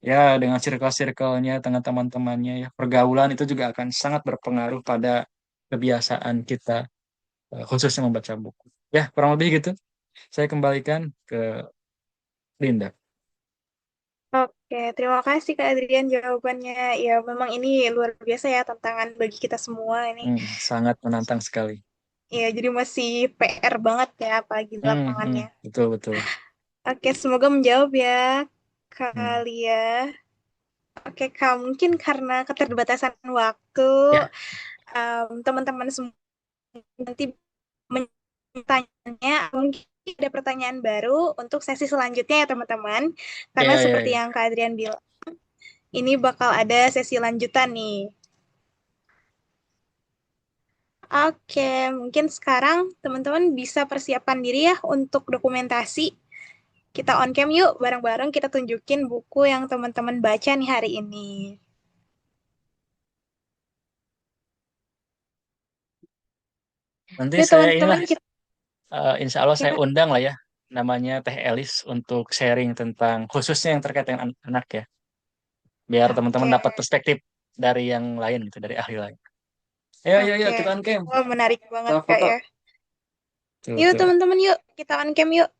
ya dengan circle-circle-nya dengan teman-temannya ya. Pergaulan itu juga akan sangat berpengaruh pada kebiasaan kita khususnya membaca buku. Ya, kurang lebih gitu. Saya kembalikan ke Linda. Oke, terima kasih Kak Adrian jawabannya. Ya, memang ini luar biasa ya tantangan bagi kita semua ini. Sangat menantang sekali. Ya, jadi masih PR banget ya apalagi di lapangannya. Betul betul. Oke, semoga menjawab ya Hmm. Kalia. Oke, Kak, mungkin karena keterbatasan waktu, Ya, teman-teman semua nanti bertanya, mungkin ada pertanyaan baru untuk sesi selanjutnya ya teman-teman. Karena ya, ya, seperti ya. yang Kak Adrian bilang, ini bakal ada sesi lanjutan nih. Oke, mungkin sekarang teman-teman bisa persiapkan diri ya untuk dokumentasi. Kita on cam yuk, bareng-bareng kita tunjukin buku yang teman-teman baca nih hari ini. Nanti Yuk saya inilah, teman-teman kita insya Allah ya saya Kak. undang lah ya, namanya Teh Elis untuk sharing tentang khususnya yang terkait dengan anak ya, biar teman-teman Oke, dapat perspektif dari yang lain gitu, dari ahli lain. Ayo, ayo, ayo, oke. kita on cam. Wah, menarik banget Kita Kak foto. ya. Tuh, Yuk tuh. teman-teman yuk, kita on cam yuk.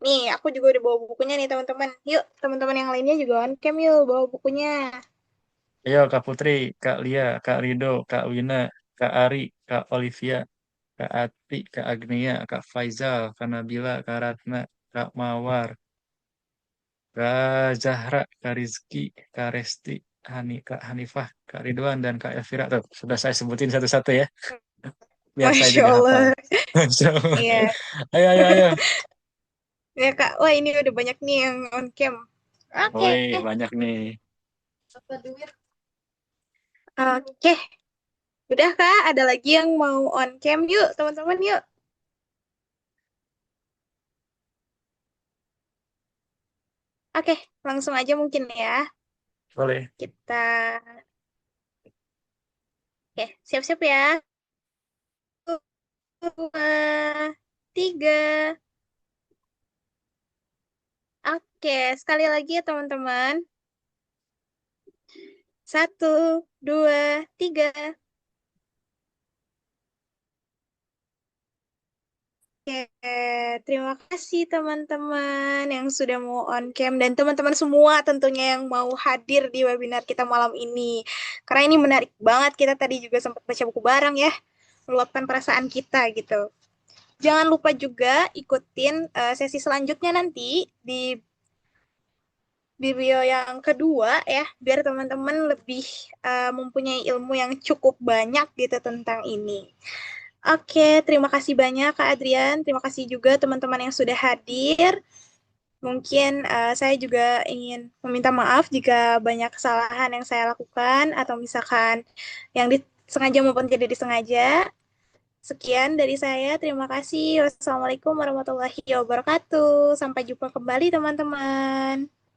Nih, aku juga udah bawa bukunya nih teman-teman. Yuk, teman-teman yang lainnya juga on cam yuk, bawa bukunya. Ayo, Kak Putri, Kak Lia, Kak Rido, Kak Wina, Kak Ari, Kak Olivia, Kak Ati, Kak Agnia, Kak Faizal, Kak Nabila, Kak Ratna, Kak Mawar, Kak Zahra, Kak Rizky, Kak Resti, Kak Hanifah, Kak Ridwan, dan Kak Elvira. Tuh, sudah saya sebutin satu-satu ya, biar saya Masya juga hafal. Allah. Masya Allah. Iya. Ayo, ayo, ayo. Ya Kak, wah ini udah banyak nih yang on cam. Oke. Woi, banyak nih. Oke, udah Kak, ada lagi yang mau on cam yuk, teman-teman yuk. Oke, langsung aja mungkin ya. Boleh. Kita, oke, siap-siap ya. Dua, tiga. Oke, sekali lagi ya teman-teman. Satu, dua, tiga. Oke, terima kasih teman-teman yang sudah mau on cam dan teman-teman semua tentunya yang mau hadir di webinar kita malam ini. Karena ini menarik banget, kita tadi juga sempat baca buku bareng ya, meluapkan perasaan kita gitu. Jangan lupa juga ikutin sesi selanjutnya nanti di video yang kedua ya, biar teman-teman lebih mempunyai ilmu yang cukup banyak gitu tentang ini. Oke, terima kasih banyak Kak Adrian. Terima kasih juga teman-teman yang sudah hadir. Mungkin saya juga ingin meminta maaf jika banyak kesalahan yang saya lakukan atau misalkan yang disengaja maupun tidak disengaja. Sekian dari saya. Terima kasih. Wassalamualaikum warahmatullahi wabarakatuh. Sampai jumpa kembali teman-teman.